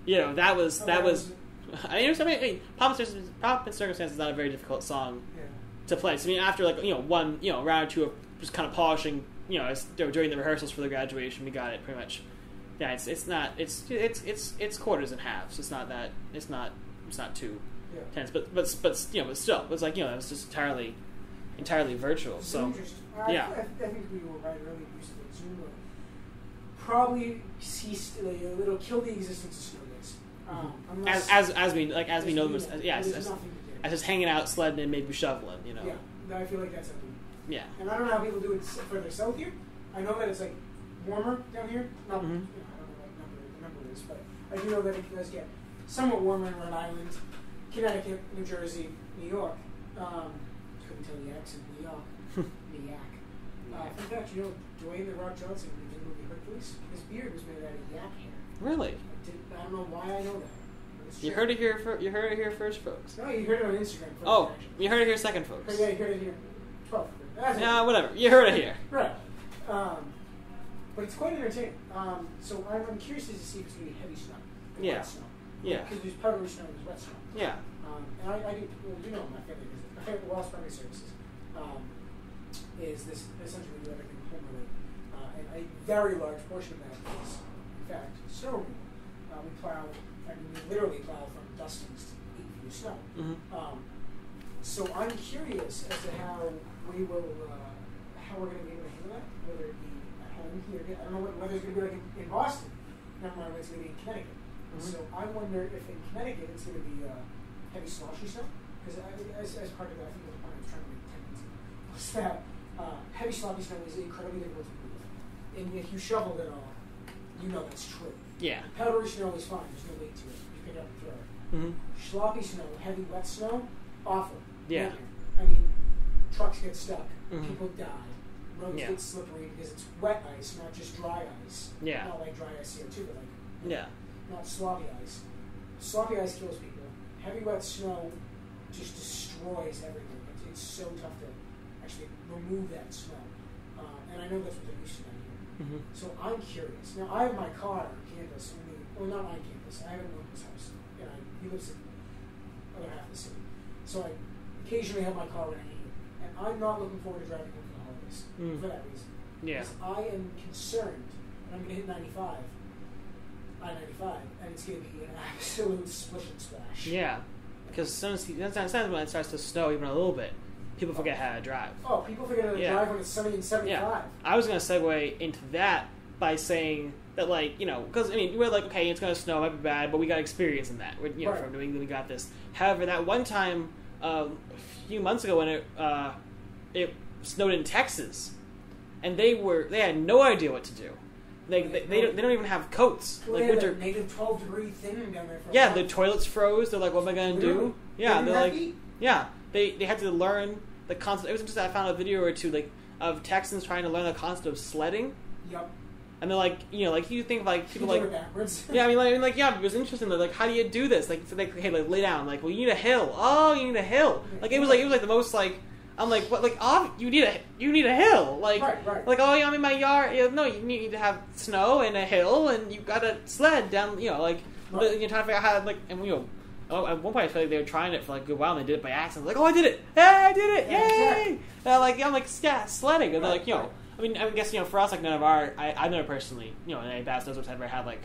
That was. Pomp and Circumstance is not a very difficult song to play. So after one round or two of just kind of polishing, during the rehearsals for the graduation, we got it pretty much. Yeah, it's quarters and halves. It's not too tense, but still, it's like it was just entirely virtual. It's so interesting. I think we were right early use of Zoom probably ceased. It'll kill the existence of snow days. As we know them as just hanging out, sledding, and maybe shoveling. Yeah, I feel like that's something. Yeah. And I don't know how people do it further south here. I know that it's like warmer down here. I don't know what number it is, but I do know that it does get somewhat warmer in Rhode Island, Connecticut, New Jersey, New York. Couldn't tell the accent. New York. New York. In fact, Dwayne The Rock Johnson, in the movie Hercules, his beard was made out of yak hair. Really? I don't know why I know that. You heard it here first, folks. No, you heard it on Instagram first. Oh, actually. You heard it here second, folks. But yeah, you heard it here 12th. Yeah, whatever. You heard it here. Right. But it's quite entertaining. So I'm curious to see if it's going to be heavy snow. Wet snow. Yeah. Because there's powdery snow and there's wet snow. Yeah. And I do my family business. My family, Wallace Primary Services, is this essentially we do everything home related. And a very large portion of that is, in fact, snow removal. We plow, we literally plow from dustings to 8 feet of snow. Mm-hmm. So I'm curious as to how we're going to be able to handle that, whether it be at home here. I don't know what the weather's going to be like in Boston. Never mind what it's going to be in Connecticut. Mm-hmm. So I wonder if in Connecticut it's going to be heavy sloshy snow. Because as part of that, I think the point I was trying to make was that heavy sloppy snow is incredibly difficult to move. And if you shovel it all, that's true. Yeah. Powdery snow is fine. There's no weight to it. You pick it up and throw it. Mm-hmm. Sloppy snow, heavy wet snow, awful. Yeah. I mean, trucks get stuck. Mm-hmm. People die. Roads get slippery because it's wet ice, not just dry ice. Yeah. Not like dry ice CO2, but not sloppy ice. Sloppy ice kills people. Heavy wet snow just destroys everything. It's so tough to actually remove that snow. And I know that's what they're used to down here. Mm-hmm. So I'm curious. Now, I have my car on campus, not on campus. I have an uncle's house. He lives in the other half of the city. So I occasionally have my car when I need it. And I'm not looking forward to driving home for the holidays for that reason. Yeah. Because I am concerned, and I'm going to hit I-95, and it's going to be an absolute splish and splash. Yeah. Because sometimes when it starts to snow even a little bit, people forget how to drive. Oh, people forget how to drive when it's sunny and 75. Yeah. I was going to segue into that by saying that, because, we're like, okay, it's going to snow, it might be bad, but we got experience in that. From New England, we got this. However, that one time, a few months ago when it snowed in Texas, and they had no idea what to do. They don't even have coats. Well, winter. That negative 12-degree thing down there. The toilets froze. They're like, what am I going to do? Yeah, they're like, they had to learn the concept. It was just I found a video or two of Texans trying to learn the concept of sledding. Yep. And they're like, you think of people like backwards. Yeah, it was interesting. They're like, how do you do this? Hey, lay down. Well, you need a hill. Oh, you need a hill. It was the most I'm like, what? You need a hill. Right. Oh, I'm in my yard. No, you need to have snow and a hill, and you got to sled down. You're trying to figure out how at one point I feel like they were trying it for a good while, and they did it by accident. Oh, I did it! Hey, I did it! Yay! Exactly. I'm like, sledding. And they're like, I mean, I guess for us, like none of our, I've never personally, in any bad snowstorms ever had like,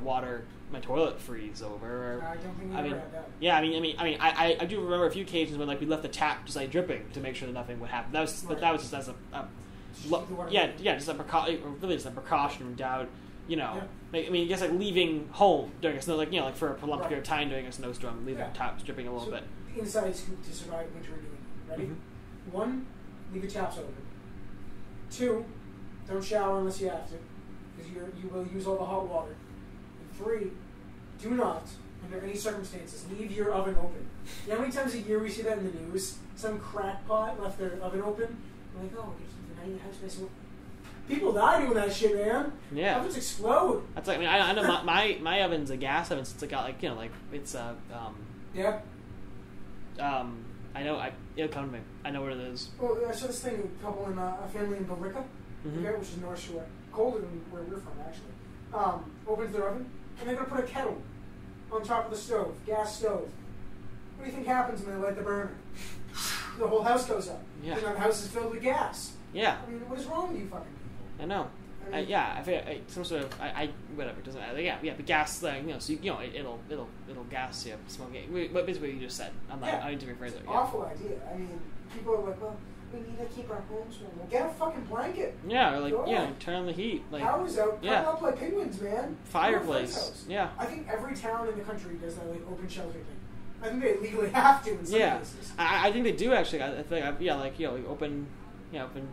water my toilet freeze over. Or, I don't think we ever had that. Yeah, I do remember a few occasions when like we left the tap just like dripping to make sure that nothing would happen. That was, but that was just as just a precaution, really just a precaution doubt. I guess like leaving home during a snow, like for a prolonged period of time during a snowstorm, leaving taps dripping a little bit. Inside scoop to survive winter and doing. Ready? Mm-hmm. 1, leave your taps open. 2, don't shower unless you have to, because you will use all the hot water. And 3, do not, under any circumstances, leave your oven open. You know how many times a year we see that in the news? Some crackpot left their oven open. We're like, oh, the house nice. People die doing that shit, man. Yeah, ovens explode. That's like I know my oven's a gas oven, so it's got it's yeah. I know. It'll come to me. I know what it is. Well, I saw this thing, a family in Billerica, which is North Shore, colder than where we're from, actually. Opens their oven, and they're going to put a kettle on top of the stove, gas stove. What do you think happens when they light the burner? The whole house goes up. Yeah. The house is filled with gas. Yeah. I mean, what is wrong with you fucking people? I know. I feel some sort of whatever, it doesn't matter. Yeah, but gas thing, so it'll gas you, smoking. But basically, what you just said. I need to rephrase it. It's an awful idea. I mean, people are like, well, we need to keep our homes warm. Well, get a fucking blanket. Yeah, or turn on the heat. Like, power's out. Come up like penguins, man. Fireplace. Yeah. I think every town in the country does that open shelter thing. I think they legally have to in some cases. I think they do actually. I think open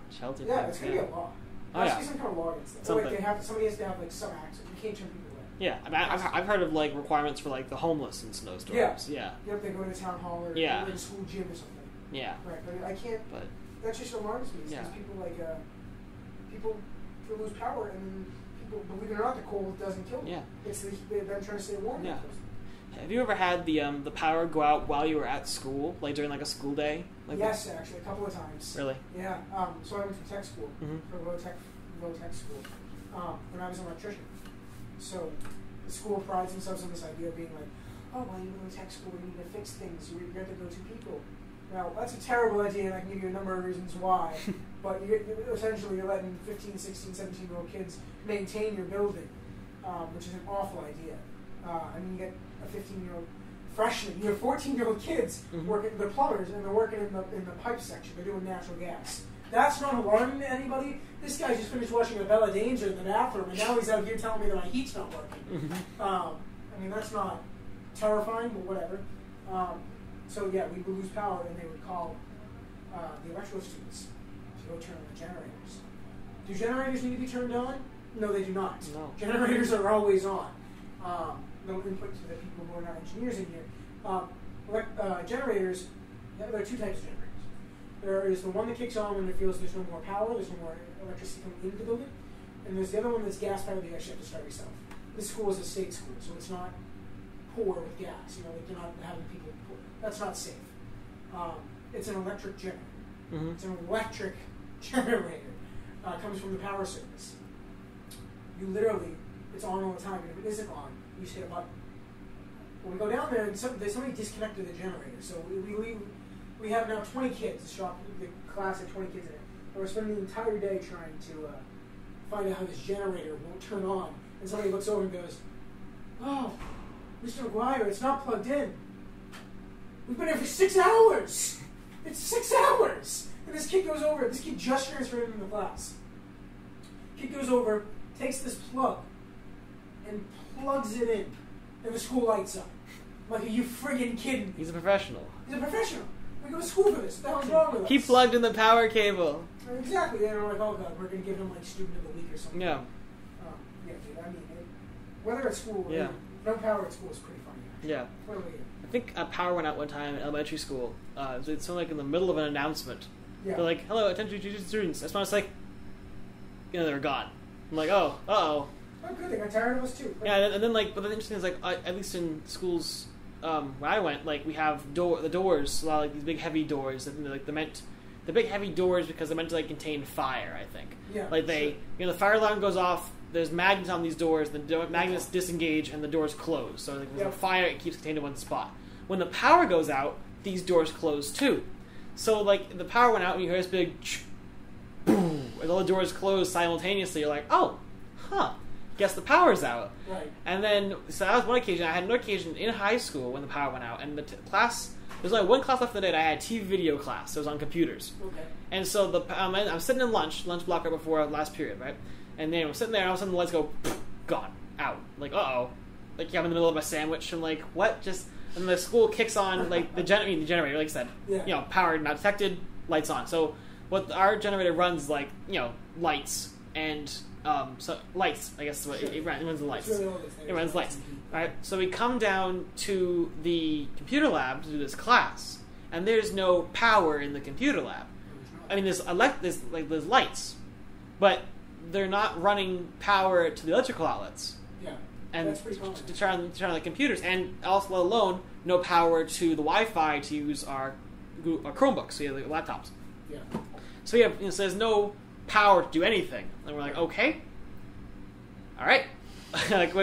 shelter. Yeah, it's gonna be a law. Oh, yeah. Some kind of law against that. Something. Somebody has to have some access. You can't turn people away. Yeah, I've heard of requirements for the homeless in snowstorms. Yeah. Yep, they go to the town hall or yeah. go to the school gym or something. Yeah. Right, but I can't. But that just alarms me. Because people lose power, and people, believe it or not, the cold doesn't kill them. Yeah. It's them trying to stay warm. Yeah. Have you ever had the power go out while you were at school, during a school day? Yes, actually, a couple of times. Really? Yeah. So I went to tech school, for low tech school, when I was an electrician. So the school prides themselves on this idea of being like, oh, well, you go to tech school, you need to fix things, you have to go to people. Now, that's a terrible idea, and I can give you a number of reasons why, but essentially you're letting 15, 16, 17-year-old kids maintain your building, which is an awful idea. You get a 15-year-old freshman, you have 14-year-old kids working, they're plumbers, and they're working in the pipe section, they're doing natural gas. That's not alarming to anybody. This guy just finished watching a Bella Danger in the bathroom, and now he's out here telling me that my heat's not working. That's not terrifying, but whatever. So yeah, we would lose power, and they would call the electrical students to go turn on the generators. Do generators need to be turned on? No, they do not. No. Generators are always on. No input to the people who are not engineers in here. Generators, there are 2 types of generators. There is the one that kicks on when it feels there's no more power, there's no more electricity coming into the building, and there's the other one that's gas powered that you actually have to start yourself. This school is a state school, so it's not poor with gas. They're not having people pour. That's not safe. It's an electric generator. It's an electric generator. Comes from the power service. You literally, it's on all the time, and if it isn't on, you just hit a button. When we go down there, and somebody disconnected the generator, so we have now 20 kids, the class of 20 kids in it, and we're spending the entire day trying to find out how this generator won't turn on. And somebody looks over and goes, oh, Mr. McGuire, it's not plugged in. We've been here for 6 hours. It's 6 hours. And this kid goes over, this kid just transferred into the class. Kid goes over, takes this plug, and plugs it in, and the school lights up. I'm like, are you friggin' kidding me? He's a professional. He's a professional. We go to school for this. What the hell's wrong with us? He plugged in the power cable. Exactly. And I'm like, oh god, we're going to give him student of the week or something. Yeah. Yeah, dude, whether at school, no power at school is pretty funny. Actually. Yeah. I think power went out one time in elementary school. It's something in the middle of an announcement. Yeah. They're like, hello, attention students. That's when it's like, they were gone. I'm like, oh, uh-oh. Oh, good. They got tired of us too. Yeah, and then but the interesting is at least in schools where I went, we have the doors, a lot of these big heavy doors that the big heavy doors because they're meant to contain fire. I think. Yeah. The fire alarm goes off. There's magnets on these doors. The magnets disengage and the doors close. So there's a fire. It keeps contained in one spot. When the power goes out, these doors close too. So the power went out and you hear this big. boom, and all the doors close simultaneously. You're like, oh, huh, guess the power's out. Right. And then, so that was one occasion. I had another occasion in high school when the power went out, and the class, there's only one class left in the day, and I had TV video class. So it was on computers. Okay. And so I'm sitting in lunch block right before last period, right? And then I'm sitting there, and all of a sudden the lights go, gone, out. Like, uh-oh. Like, I'm in the middle of my sandwich. I'm like, what? Just, and the school kicks on, like, the generator, like I said. Yeah. You know, power not detected, lights on. So what our generator runs, like, you know, lights and, so lights, I guess is what it runs the lights. It runs lights. Right? So we come down to the computer lab to do this class, and there's no power in the computer lab. I mean, there's lights, but they're not running power to the electrical outlets. Yeah. And That's pretty common. to turn on the computers, and also let alone no power to the Wi-Fi to use our Chromebooks, so you have the laptops. Yeah. So we have, so there's no power to do anything, and we're like, okay, all right, like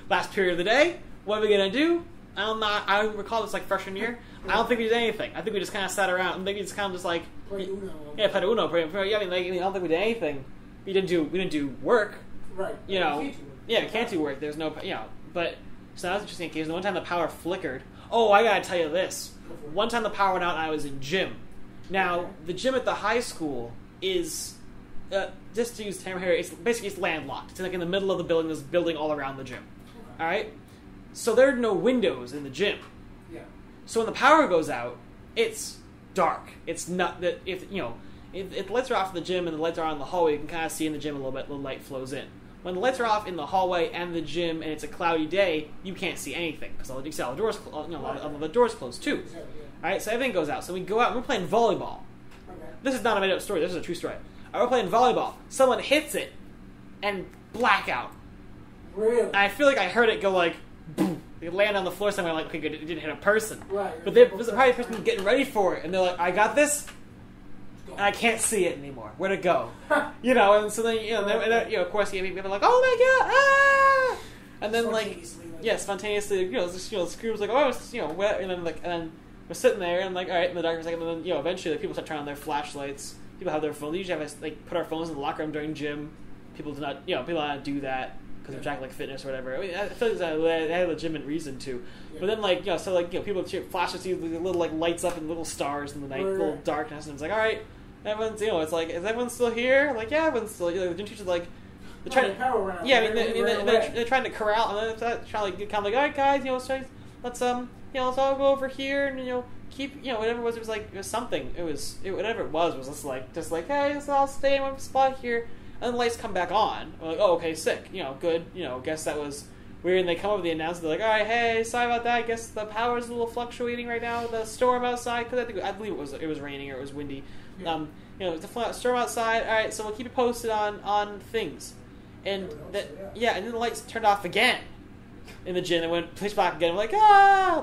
last period of the day, what are we gonna do? I don't recall this like freshman year. I don't think we did anything. I think we just kind of sat around and maybe it's kind of just like Play Uno. yeah, played Uno. Yeah, I don't think we did anything. We didn't do work. Right. You know, can't do it. yeah, we can't do work. There's no, but so that was interesting occasion. The one time the power flickered. Oh, I gotta tell you this. One time the power went out and I was in gym. Now, the gym at the high school is, just to use term here, it's landlocked. It's like in the middle of the building. There's a building all around the gym. Okay. All right? So there are no windows in the gym. Yeah. So when the power goes out, it's dark. It's not that if the lights are off in the gym and the lights are on in the hallway, you can kind of see in the gym a little bit. The light flows in. When the lights are off in the hallway and the gym, and it's a cloudy day, you can't see anything because all the doors, all the doors closed too. Exactly, yeah. All right, so everything goes out. So we go out and we're playing volleyball. Okay. This is not a made-up story. This is a true story. We're playing volleyball. Someone hits it, and blackout. Really? And I feel like I heard it go like, boom. It land on the floor somewhere. Like, okay, good, it didn't hit a person. Right. But there was probably a person getting ready for it, and they're like, I got this. And I can't see it anymore. Where'd it go? And so then, of course, people are like, oh my god, ah! And then, spontaneously, the screw was like, oh, it's, wet, and then we're sitting there, and like, all right, in the dark for a second, and then, eventually, people start turning on their flashlights. People have their phones. They usually have put our phones in the locker room during gym. People do not, people do not do that because of Jack fitness or whatever. I mean, I feel like they had a legitimate reason to. Yeah. But then, people flash see the little lights up and little stars in the night, little darkness, and it's like, all right. Everyone's, it's like, is everyone still here? Like, yeah, everyone's still here. The gym teacher's like, they're trying to, yeah, I mean, they're trying to corral, and they're trying to all right, guys, let's all go over here, and, keep, whatever it was something. It was whatever it was just like, hey, let's all stay in one spot here. And the lights come back on. We're like, oh, okay, sick. Good. Guess that was weird. And they come over with the announcement. They're like, all right, hey, sorry about that. I guess the power's a little fluctuating right now. The storm outside, because I believe it was raining or it was windy. Yeah. The storm outside. All right, so we'll keep you posted on things. And and then the lights turned off again in the gym. It went pitch black again. I'm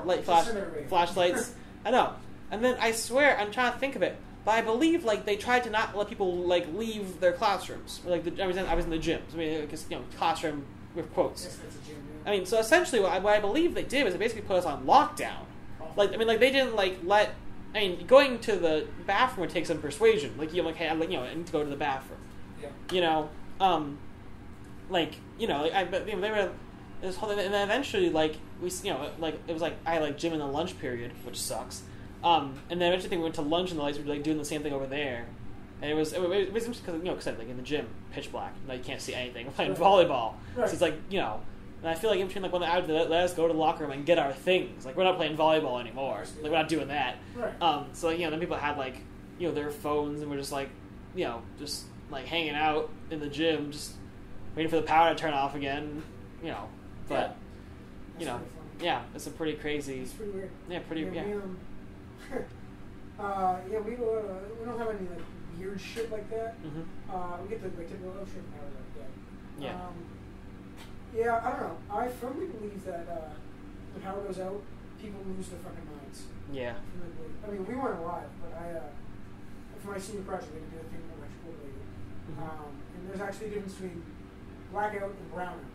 like, flashlights. I know. And then I swear, I'm trying to think of it, but I believe they tried to not let people leave their classrooms. I was in the gym. I mean, because classroom with quotes. Yes, that's a gym, yeah. I mean, so essentially, what I believe they did was they basically put us on lockdown. They didn't let. I mean, going to the bathroom would take some persuasion. Hey, I need to go to the bathroom. Yeah. They were this whole, and then eventually, we, it was I had gym in the lunch period, which sucks. And then eventually we went to lunch, and the lights were doing the same thing over there. And it was just because in the gym, pitch black, you can't see anything. We're playing volleyball, so it's and I feel like in between when they're out, let us go to the locker room and get our things. We're not playing volleyball anymore. We're not doing that. Right. So then people had their phones, and we're just just hanging out in the gym, just waiting for the power to turn off again. But yeah, it's a pretty crazy. It's pretty weird. Yeah, pretty. Yeah. We don't have any weird shit like that. Mm-hmm. We get the typical shit power like that. Yeah. I don't know. I firmly believe that when power goes out, people lose their fucking minds. Yeah. I mean, we weren't alive, but for my senior project, we did a thing electrical related. Mm-hmm. And there's actually a difference between blackout and brownout.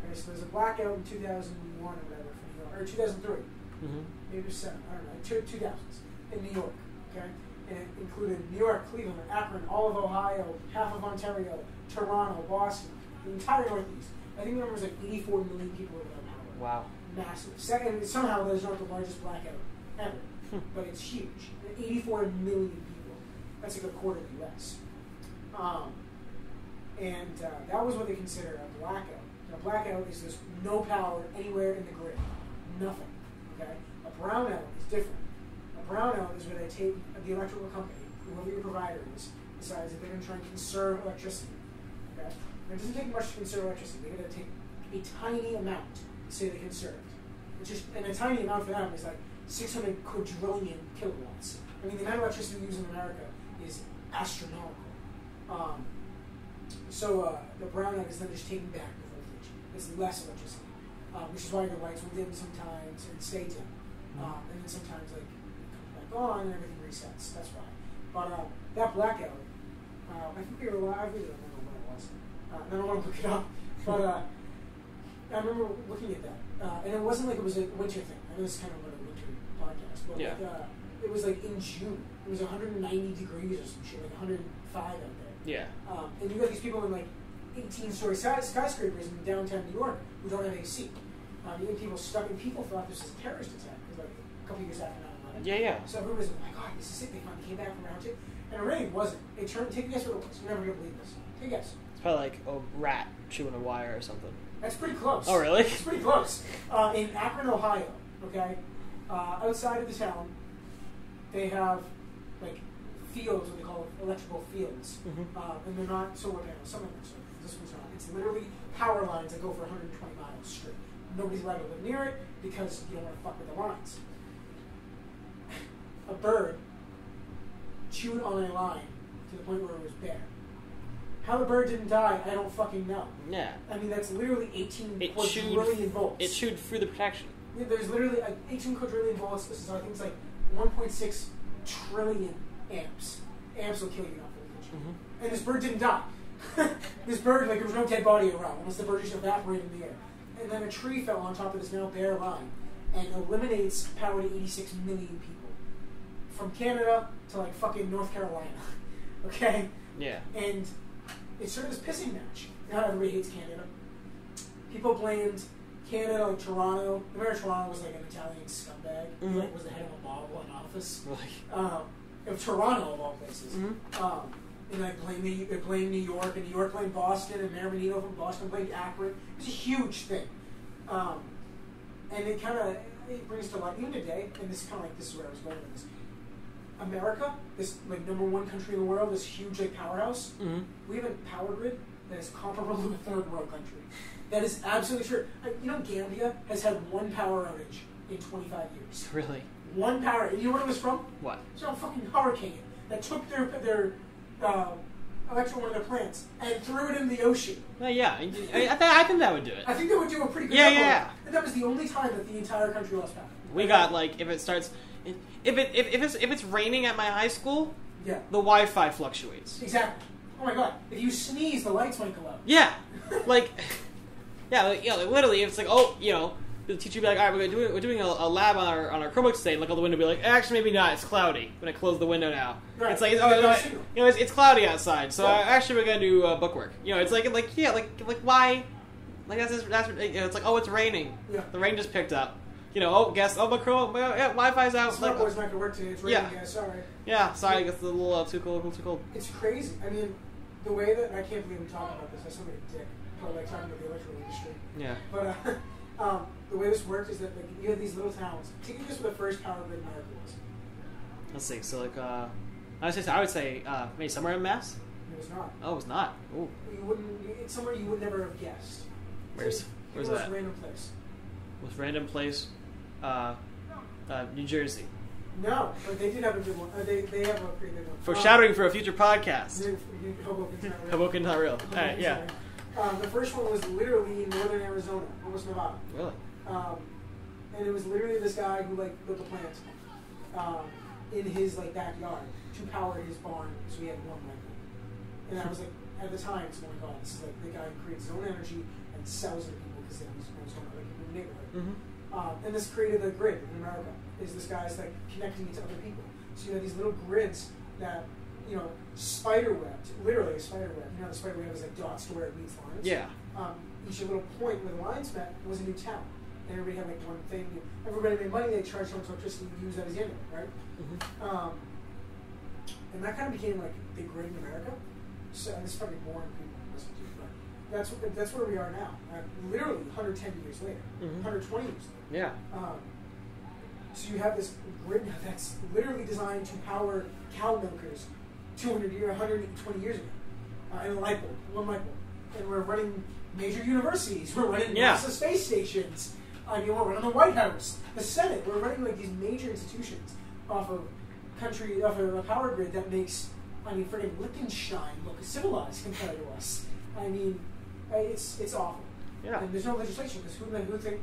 Okay, so there's a blackout in 2001 or whatever for New York, or 2003. Mm-hmm. Maybe it was 7, I don't know, 2000s in New York. Okay, and it included New York, Cleveland, Akron, all of Ohio, half of Ontario, Toronto, Boston, the entire Northeast. I think the number was like 84 million people without power. Wow. Massive. Second, somehow that is not the largest blackout ever, but it's huge. 84 million people. That's like a quarter of the U.S. That was what they consider a blackout. A blackout is just no power anywhere in the grid. Nothing. Okay? A brownout is different. A brownout is where they take the electrical company, whoever your provider is, decides that they're going to try and conserve electricity. Okay? And it doesn't take much to conserve electricity. They're going to take a tiny amount to say they conserved. And a tiny amount for them is like 600 quadrillion kilowatts. I mean, the amount of electricity we use in America is astronomical. The brownout is then just taking back the voltage. It's less electricity, which is why the lights will dim sometimes and stay dim, and then sometimes like it comes back on and everything resets. That's why. But that blackout, I think we were live. I really don't remember when it was. I don't want to look it up, but I remember looking at that, and it wasn't like it was a winter thing. I know it's kind of like a winter podcast, but yeah. It was like in June. It was 190 degrees or some shit, like 105 out there. Yeah. And you got these people in like 18-story skyscrapers in downtown New York who don't have AC. You get people stuck, and people thought this was a terrorist attack because like a couple years after 9/11. Yeah, yeah. So everyone was like, "Oh my God, this is it! They finally came back from round two." And it really wasn't. It turned. Take a guess what it was. You're never gonna believe this. Take a guess. It's probably like a rat chewing a wire or something. That's pretty close. Oh, really? It's pretty close. In Akron, Ohio, okay, outside of the town, they have like fields, what they call electrical fields, and they're not solar panels. Some of them are solar. This one's not. It's literally power lines that go for 120 miles straight. Nobody's allowed to live near it because you don't want to fuck with the lines. A bird chewed on a line to the point where it was bare. How the bird didn't die, I don't fucking know. Yeah. I mean, that's literally 18 quadrillion volts. It chewed through the protection. There's literally 18 quadrillion volts. So I think it's like 1.6 trillion amps. Amps will kill you, not voltage. And this bird didn't die. This bird, like, there was no dead body around. Unless the bird just evaporated in the air. And then a tree fell on top of this now bare line and eliminates power to 86 million people. From Canada to, like, fucking North Carolina. Okay? Yeah. And it's sort of this pissing match. You know how everybody hates Canada? People blamed Canada, like Toronto. The mayor of Toronto was like an Italian scumbag. He like, was the head of a mob in office. Of Toronto, of all places. And like they blamed New York, and New York blamed Boston, and Mayor Menino from Boston blamed Akron. It's a huge thing. And it brings to light, even today, and this is kind of like, this is where I was going with this. America, this like #1 country in the world, this huge like powerhouse, we have a power grid that is comparable to a third world country. That is absolutely true. You know, Gambia has had one power outage in 25 years. Really? One power. And you know where it was from? What? It's from a fucking hurricane that took their electrical one of their plants and threw it in the ocean. Yeah, I think that would do it. I think they would do a pretty good job. Yeah. And that was the only time that the entire country lost power. We got like, if it starts, if it's raining at my high school, yeah, the Wi-Fi fluctuates. Exactly. Oh my God! If you sneeze, the lights might go out. Yeah, like, like, literally, it's like, oh, the teacher would be like, all right, we're doing a lab on our Chromebooks today. Look out the window, and be like, actually, maybe not. It's cloudy. I'm gonna close the window now. Right. It's like, it's cloudy outside, so actually, we're gonna do bookwork. It's like why? Like that's it's like, oh, it's raining. Yeah. The rain just picked up. My Chrome, Wi-Fi's out. Smartboard's not gonna work today. It's raining, guys. Sorry. Yeah, sorry. It's a little too cold. It's crazy. I mean, the way that I can't believe I'm talking about this. I sound like a dick. Probably like talking about the electrical industry. Yeah. But the way this works is that like you have these little towns. Take this where the first power grid in America was. Let's see. So like, I would say maybe somewhere in Mass. It was not. Oh, it was not. Ooh. You wouldn't. It's somewhere you would never have guessed. Where's that? Random place. With random place, New Jersey. No, but they did have a good one. They have a pretty good one. Foreshadowing for a future podcast. Hoboken's not real. Hoboken's not real. All right, yeah. The first one was literally in northern Arizona, almost Nevada. Really? And it was literally this guy who like built a plant in his like backyard to power his barn, so he had one like that. And I was like, at the time, it's oh my God, this is like the guy who creates his own energy and sells it to people because he's going to like in the neighborhood. And this created a grid in America. Is this guy's like connecting it to other people? So you have these little grids that, you know, spider webbed, literally a spider web. You know, the spider web is like dots to where it meets lines. Yeah. Each little point where the lines met was a new town. And everybody had like one thing. Everybody made money, they charged someone electricity, you use that as the end of it, right? Mm-hmm. And that kind of became like the grid in America. So, and it's probably boring people to listen to, but that's where we are now. Literally 110 years later, 120 years later. Yeah. So you have this grid now that's literally designed to power cow milkers 120 years ago. And a light bulb, one light bulb. And we're running major universities. We're running NASA space stations. We're running the White House, the Senate. We're running like these major institutions off of a power grid that makes, friggin' Liechtenstein look civilized compared to us. It's awful. Yeah. And there's no legislation because who think?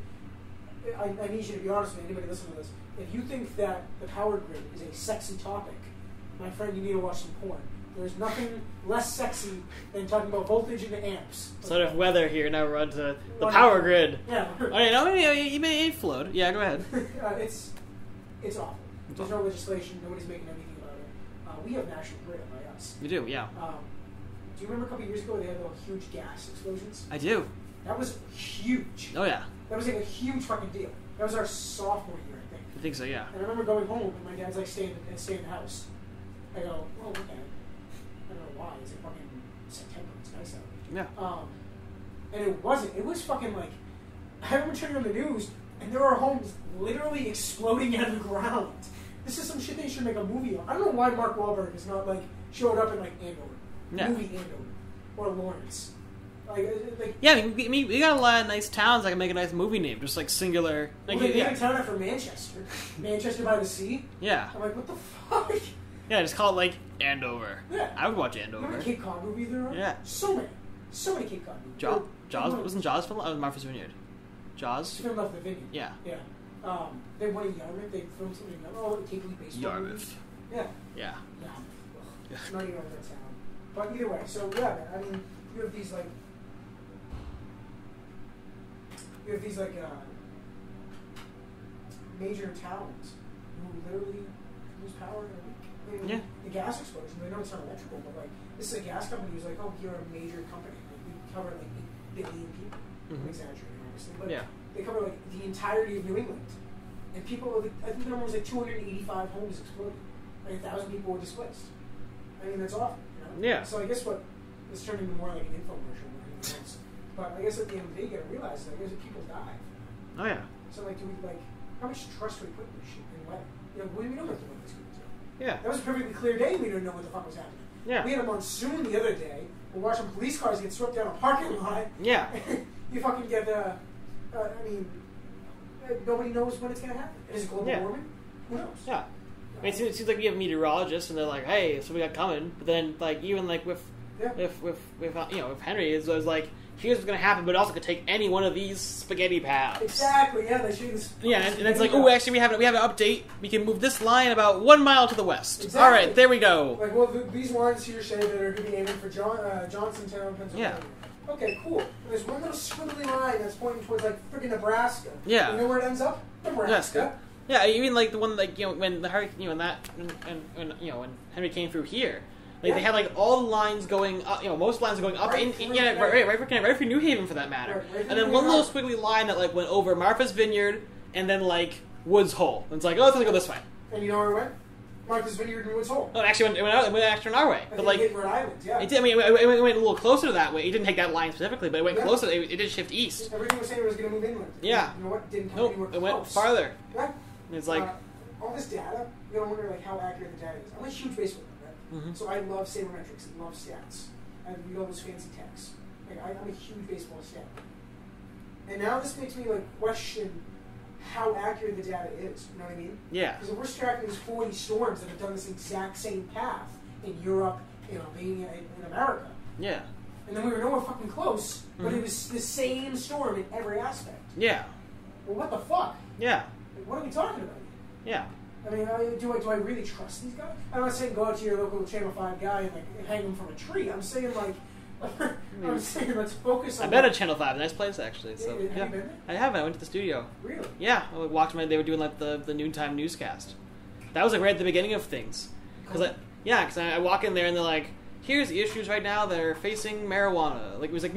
I need you to be honest with anybody listening to this. If you think that the power grid is a sexy topic, my friend, you need to watch some porn. There's nothing less sexy than talking about voltage into amps. Sort of weather here. Now we're on to the power grid. Yeah. You may flowed. Yeah, go ahead. It's awful. There's no legislation. Nobody's making anything about it. We have national grid by us. You do, yeah. Do you remember a couple of years ago they had those huge gas explosions? I do. That was huge. Oh yeah. That was like a huge fucking deal. That was our sophomore year, I think. I think so, yeah. And I remember going home and my dad's like staying in the house. I go, oh, okay. I don't know why. It's like fucking September. It's nice out. Yeah. And it wasn't. It was fucking like, I remember turning on the news and there are homes literally exploding out of the ground. This is some shit they should make a movie on. I don't know why Mark Wahlberg is not like showed up in like Andover. Yeah. Movie Andover. Or Lawrence. Yeah, we got a lot of nice towns that can make a nice movie name, just like singular. Like, they named a town after Manchester. Manchester by the Sea? Yeah. I'm like, what the fuck? Yeah, just call it like Andover. Yeah. I would watch Andover. Remember Cape Cod movies there are? Yeah. So many Cape Cod movies. Jaws? Wasn't Jaws filmed? Oh, Martha's Vineyard. Jaws? It's filmed off the Vineyard. Yeah. Yeah. They went in Yarmouth. They filmed something in Cape Leaf baseball. Yarmouth. Yeah. Yeah. Yeah. Not even like that town. But either way, so yeah, man, I mean, you have these major towns who literally lose power in a week. I mean, the gas explosion, I know it's not electrical, but like, this is a gas company who's like, oh, you're a major company. Like, we cover like 8 billion people. I'm exaggerating, obviously. But they cover like the entirety of New England. And people, I think the number was like 285 homes exploded. Like 1,000 people were displaced. I mean, that's awful. You know? Yeah. So I guess what this turned into more like an infomercial than anything else. But I guess at the end of the day, you gotta realize that people die. Oh yeah. So like, how much trust do we put in this shit in weather? You know, we don't know what the weather's going to do. Yeah. That was a perfectly clear day. We didn't know what the fuck was happening. Yeah. We had a monsoon the other day. We're watching police cars get swept down a parking lot. Yeah. You fucking get nobody knows when it's going to happen. Is it global warming? Who knows? Yeah. I mean, it seems like we have meteorologists, and they're like, "Hey, so we got coming." But then, like, even like with Henry, it was like, "Here's what's gonna happen," but it also could take any one of these spaghetti paths. Exactly. Yeah, they show this. Yeah, and it's like, "Oh, actually, we have an update. We can move this line about 1 mile to the west." Exactly. All right, there we go. Like, well, these lines here say that are going to be aiming for Johnsontown, Pennsylvania. Yeah. Okay, cool. And there's one little squiggly line that's pointing towards like freaking Nebraska. Yeah. You know where it ends up? Nebraska. Yeah, you mean like the one like when the hurricane when Henry came through here, like they had like all the lines going up, most lines are going up right for New Haven for that matter, right and then one little squiggly line that like went over Martha's Vineyard and then like Woods Hole. And it's like, oh, it's gonna go this way. And you know where it went? Martha's Vineyard and Woods Hole. Oh, it actually went actually on our way, but like Rhode Island, yeah. It did. I mean, it went a little closer to that way. It didn't take that line specifically, but it went closer. It did shift east. Everything was saying it was going to move inland. Yeah. You know what? Didn't come anywhere close. It went farther. Yeah. And it's like all this data. You gotta wonder like how accurate the data is. I'm a huge baseball fan, right? Mm-hmm. So I love sabermetrics. I love stats. I read all those fancy texts. Like I'm a huge baseball stat. And now this makes me like question how accurate the data is. You know what I mean? Yeah. Because if we're tracking these 40 storms that have done this exact same path in Europe, in Albania, in America. Yeah. And then we were nowhere fucking close, but it was the same storm in every aspect. Yeah. Well, what the fuck? Yeah. Like, what are we talking about here? Yeah. I mean, do I really trust these guys? I'm not saying go out to your local Channel 5 guy and like hang him from a tree. I'm saying like, let's focus on. I've been at Channel 5, nice place actually. So have you been there? I haven't. I went to the studio. Really? Yeah, I watched they were doing like the noontime newscast. That was like right at the beginning of things. Because I walk in there and they're like, here's the issues right now that are facing marijuana. Like it was like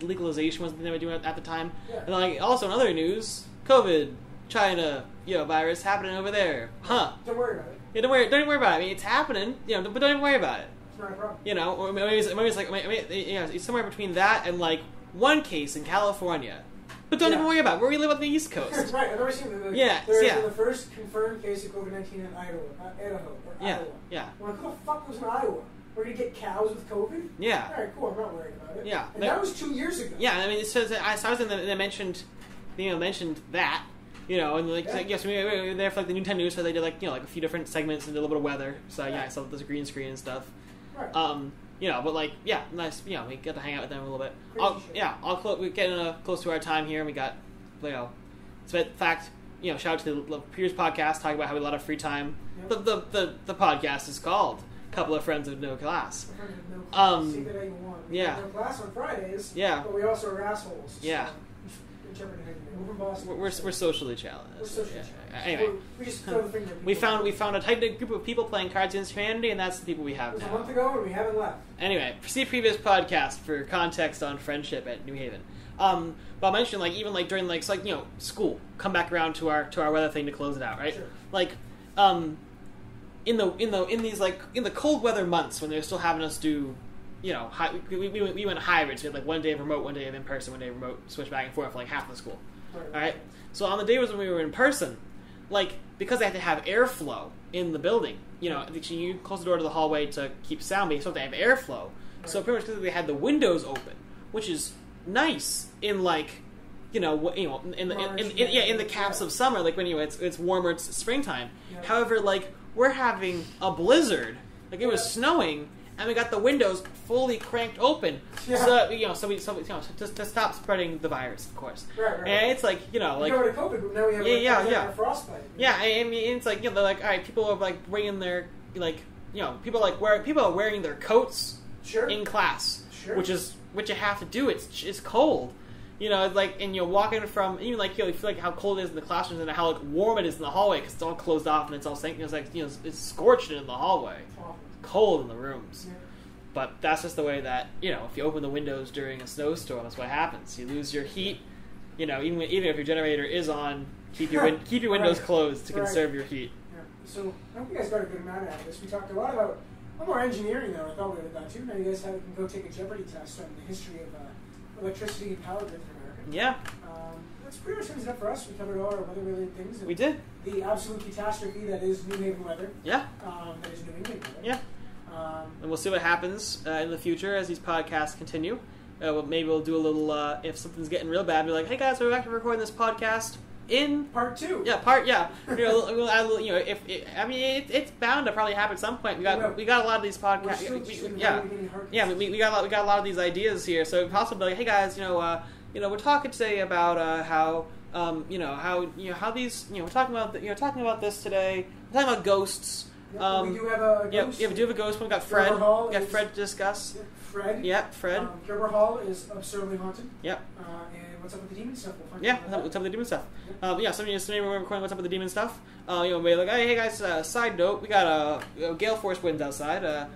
legalization was something they were doing at the time. Yeah. And like also in other news, COVID, China, virus happening over there. Huh? Don't worry about it. Yeah, don't worry about it. I mean, it's happening. But don't even worry about it. It's not a problem. Or maybe it's like it's somewhere between that and like one case in California. But don't even worry about it. Where we live on the East Coast. Right, I've never seen the the first confirmed case of COVID-19 in Idaho. Yeah. I'm like, who the fuck was in Iowa? We're going to get cows with COVID? Yeah. Alright, cool, I'm not worried about it. Yeah. And that was 2 years ago. Yeah, I mean, it says, I was in they mentioned that, and like, yes, we were there for like the New 10 News, so they did like, like a few different segments and did a little bit of weather. So I saw this green screen and stuff. Right. But like, nice. We got to hang out with them a little bit. We're getting close to our time here, and we got, in fact, shout out to the Peers podcast, talking about how we had a lot of free time. Yep. The podcast is called Couple of Friends of No Class. See that how you want. We Yeah. have no class on Fridays. Yeah. But we also are assholes. Yeah. So, we're from Boston. We're socially challenged. We're socially challenged. Anyway, We just throw the finger at we people. found a tight-knit group of people playing Cards Against Humanity, and that's the people we have It was now. a month ago, and we haven't left. Anyway, see previous podcast for context on friendship at New Haven. But I'll mention even during school, come back around to our weather thing to close it out, right? Sure. In the cold weather months when they're still having us do, we went hybrids. We had one day of remote, one day of in person, one day of remote, switch back and forth for half the school. All right. So on the days when we were in person, because they had to have airflow in the building, you close the door to the hallway to keep sound, but you still have to have airflow. Right. So pretty much because they had the windows open, which is nice in in the caps of summer, when it's warmer, it's springtime. Yep. However, we're having a blizzard, it was snowing, and we got the windows fully cranked open, to stop spreading the virus, of course. Right. And it's we got rid of COVID, but now we have a frostbite. Yeah, I mean, it's they're all right, people are bringing their people are wearing their coats in class, which you have to do. It's cold. And you're walking from, even you feel how cold it is in the classrooms and how warm it is in the hallway because it's all closed off and it's all it's scorching in the hallway. Cold in the rooms. Yeah. But that's just the way that, if you open the windows during a snowstorm, that's what happens. You lose your heat. Even if your generator is on, keep your windows closed to conserve your heat. Yeah. So I hope you guys got a good amount out of this. We talked a lot about more engineering than I thought we would have done too. Now you guys can go take a Jeopardy test on the history of electricity and power grid in America. Yeah. That's pretty much it for us. We covered all our weather-related things. We did. The absolute catastrophe that is New Haven weather. Yeah. That is New England weather. Yeah. And we'll see what happens in the future as these podcasts continue. Maybe we'll do a little, if something's getting real bad, be like, hey guys, we're actually recording this podcast in part 2. Yeah, we'll add a little, it's bound to probably happen at some point. We got a lot of these podcasts. We got a lot of these ideas here, so it's possible, hey guys, we're talking today about how these, we're talking about this today. We're talking about ghosts. We do have a ghost. We do have a ghost one. We got Fred. We got Fred to discuss. Fred. Yep, Fred. Gerber Hall is absurdly haunted. Yep. And what's up with the demon stuff? We'll find what's up with the demon stuff. Somebody we're recording what's up with the demon stuff. We're like, hey guys, side note, we got gale force winds outside. And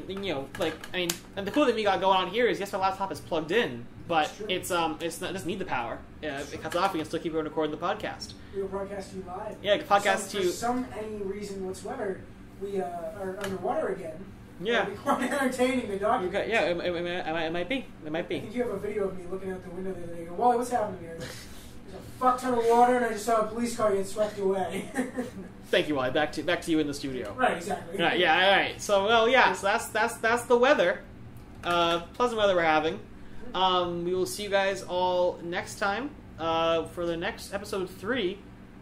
the cool thing we got going on here is, yes, my laptop is plugged in, but it doesn't need the power. It cuts off. We can still keep recording the podcast. We'll broadcast you live. Yeah, podcast you. For any reason whatsoever, we are underwater again. Yeah. It'll be quite entertaining to document. Yeah, it might be. It might be. I think you have a video of me looking out the window the other day. Go, Wally, what's happening here? There's a fuck ton of water, and I just saw a police car get swept away. Thank you, Wally. Back to you in the studio. Right, exactly. Right, yeah, all right. So, so that's the weather. Pleasant weather we're having. We will see you guys all next time for the next episode 3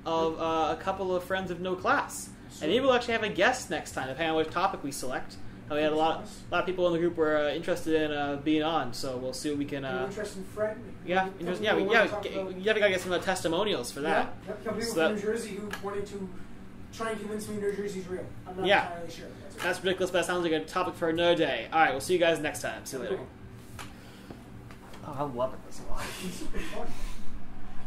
of a couple of friends of no class. And maybe we'll actually have a guest next time, depending on which topic we select. We had a lot of people in the group were interested in being on, so we'll see what we can. Interested in Fred? We gotta get some testimonials for that. Yeah, a couple people from New Jersey who wanted to try and convince me New Jersey's real. I'm not entirely sure. That's ridiculous, but that sounds like a topic for another day. All right, we'll see you guys next time. See you later. Oh, I'm loving this one.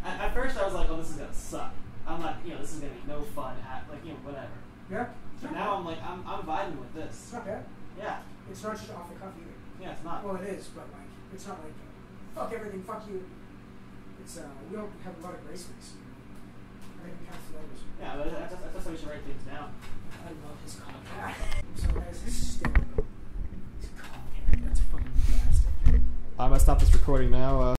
At first, I was like, "Oh, this is gonna suck." I'm not, this is gonna be no fun at, whatever. Yeah. So now I'm like, I'm vibing with this. It's not bad. Yeah. It's not just off the cuff either. Yeah, it's not. Well, it is, but like, it's not like, fuck everything, fuck you. It's, we don't have a lot of grace space. I think we kind of flows. Yeah, but that's how we should write things down. I love his content. So that is hysterical. His content, that's fucking fantastic. I'm gonna stop this recording now.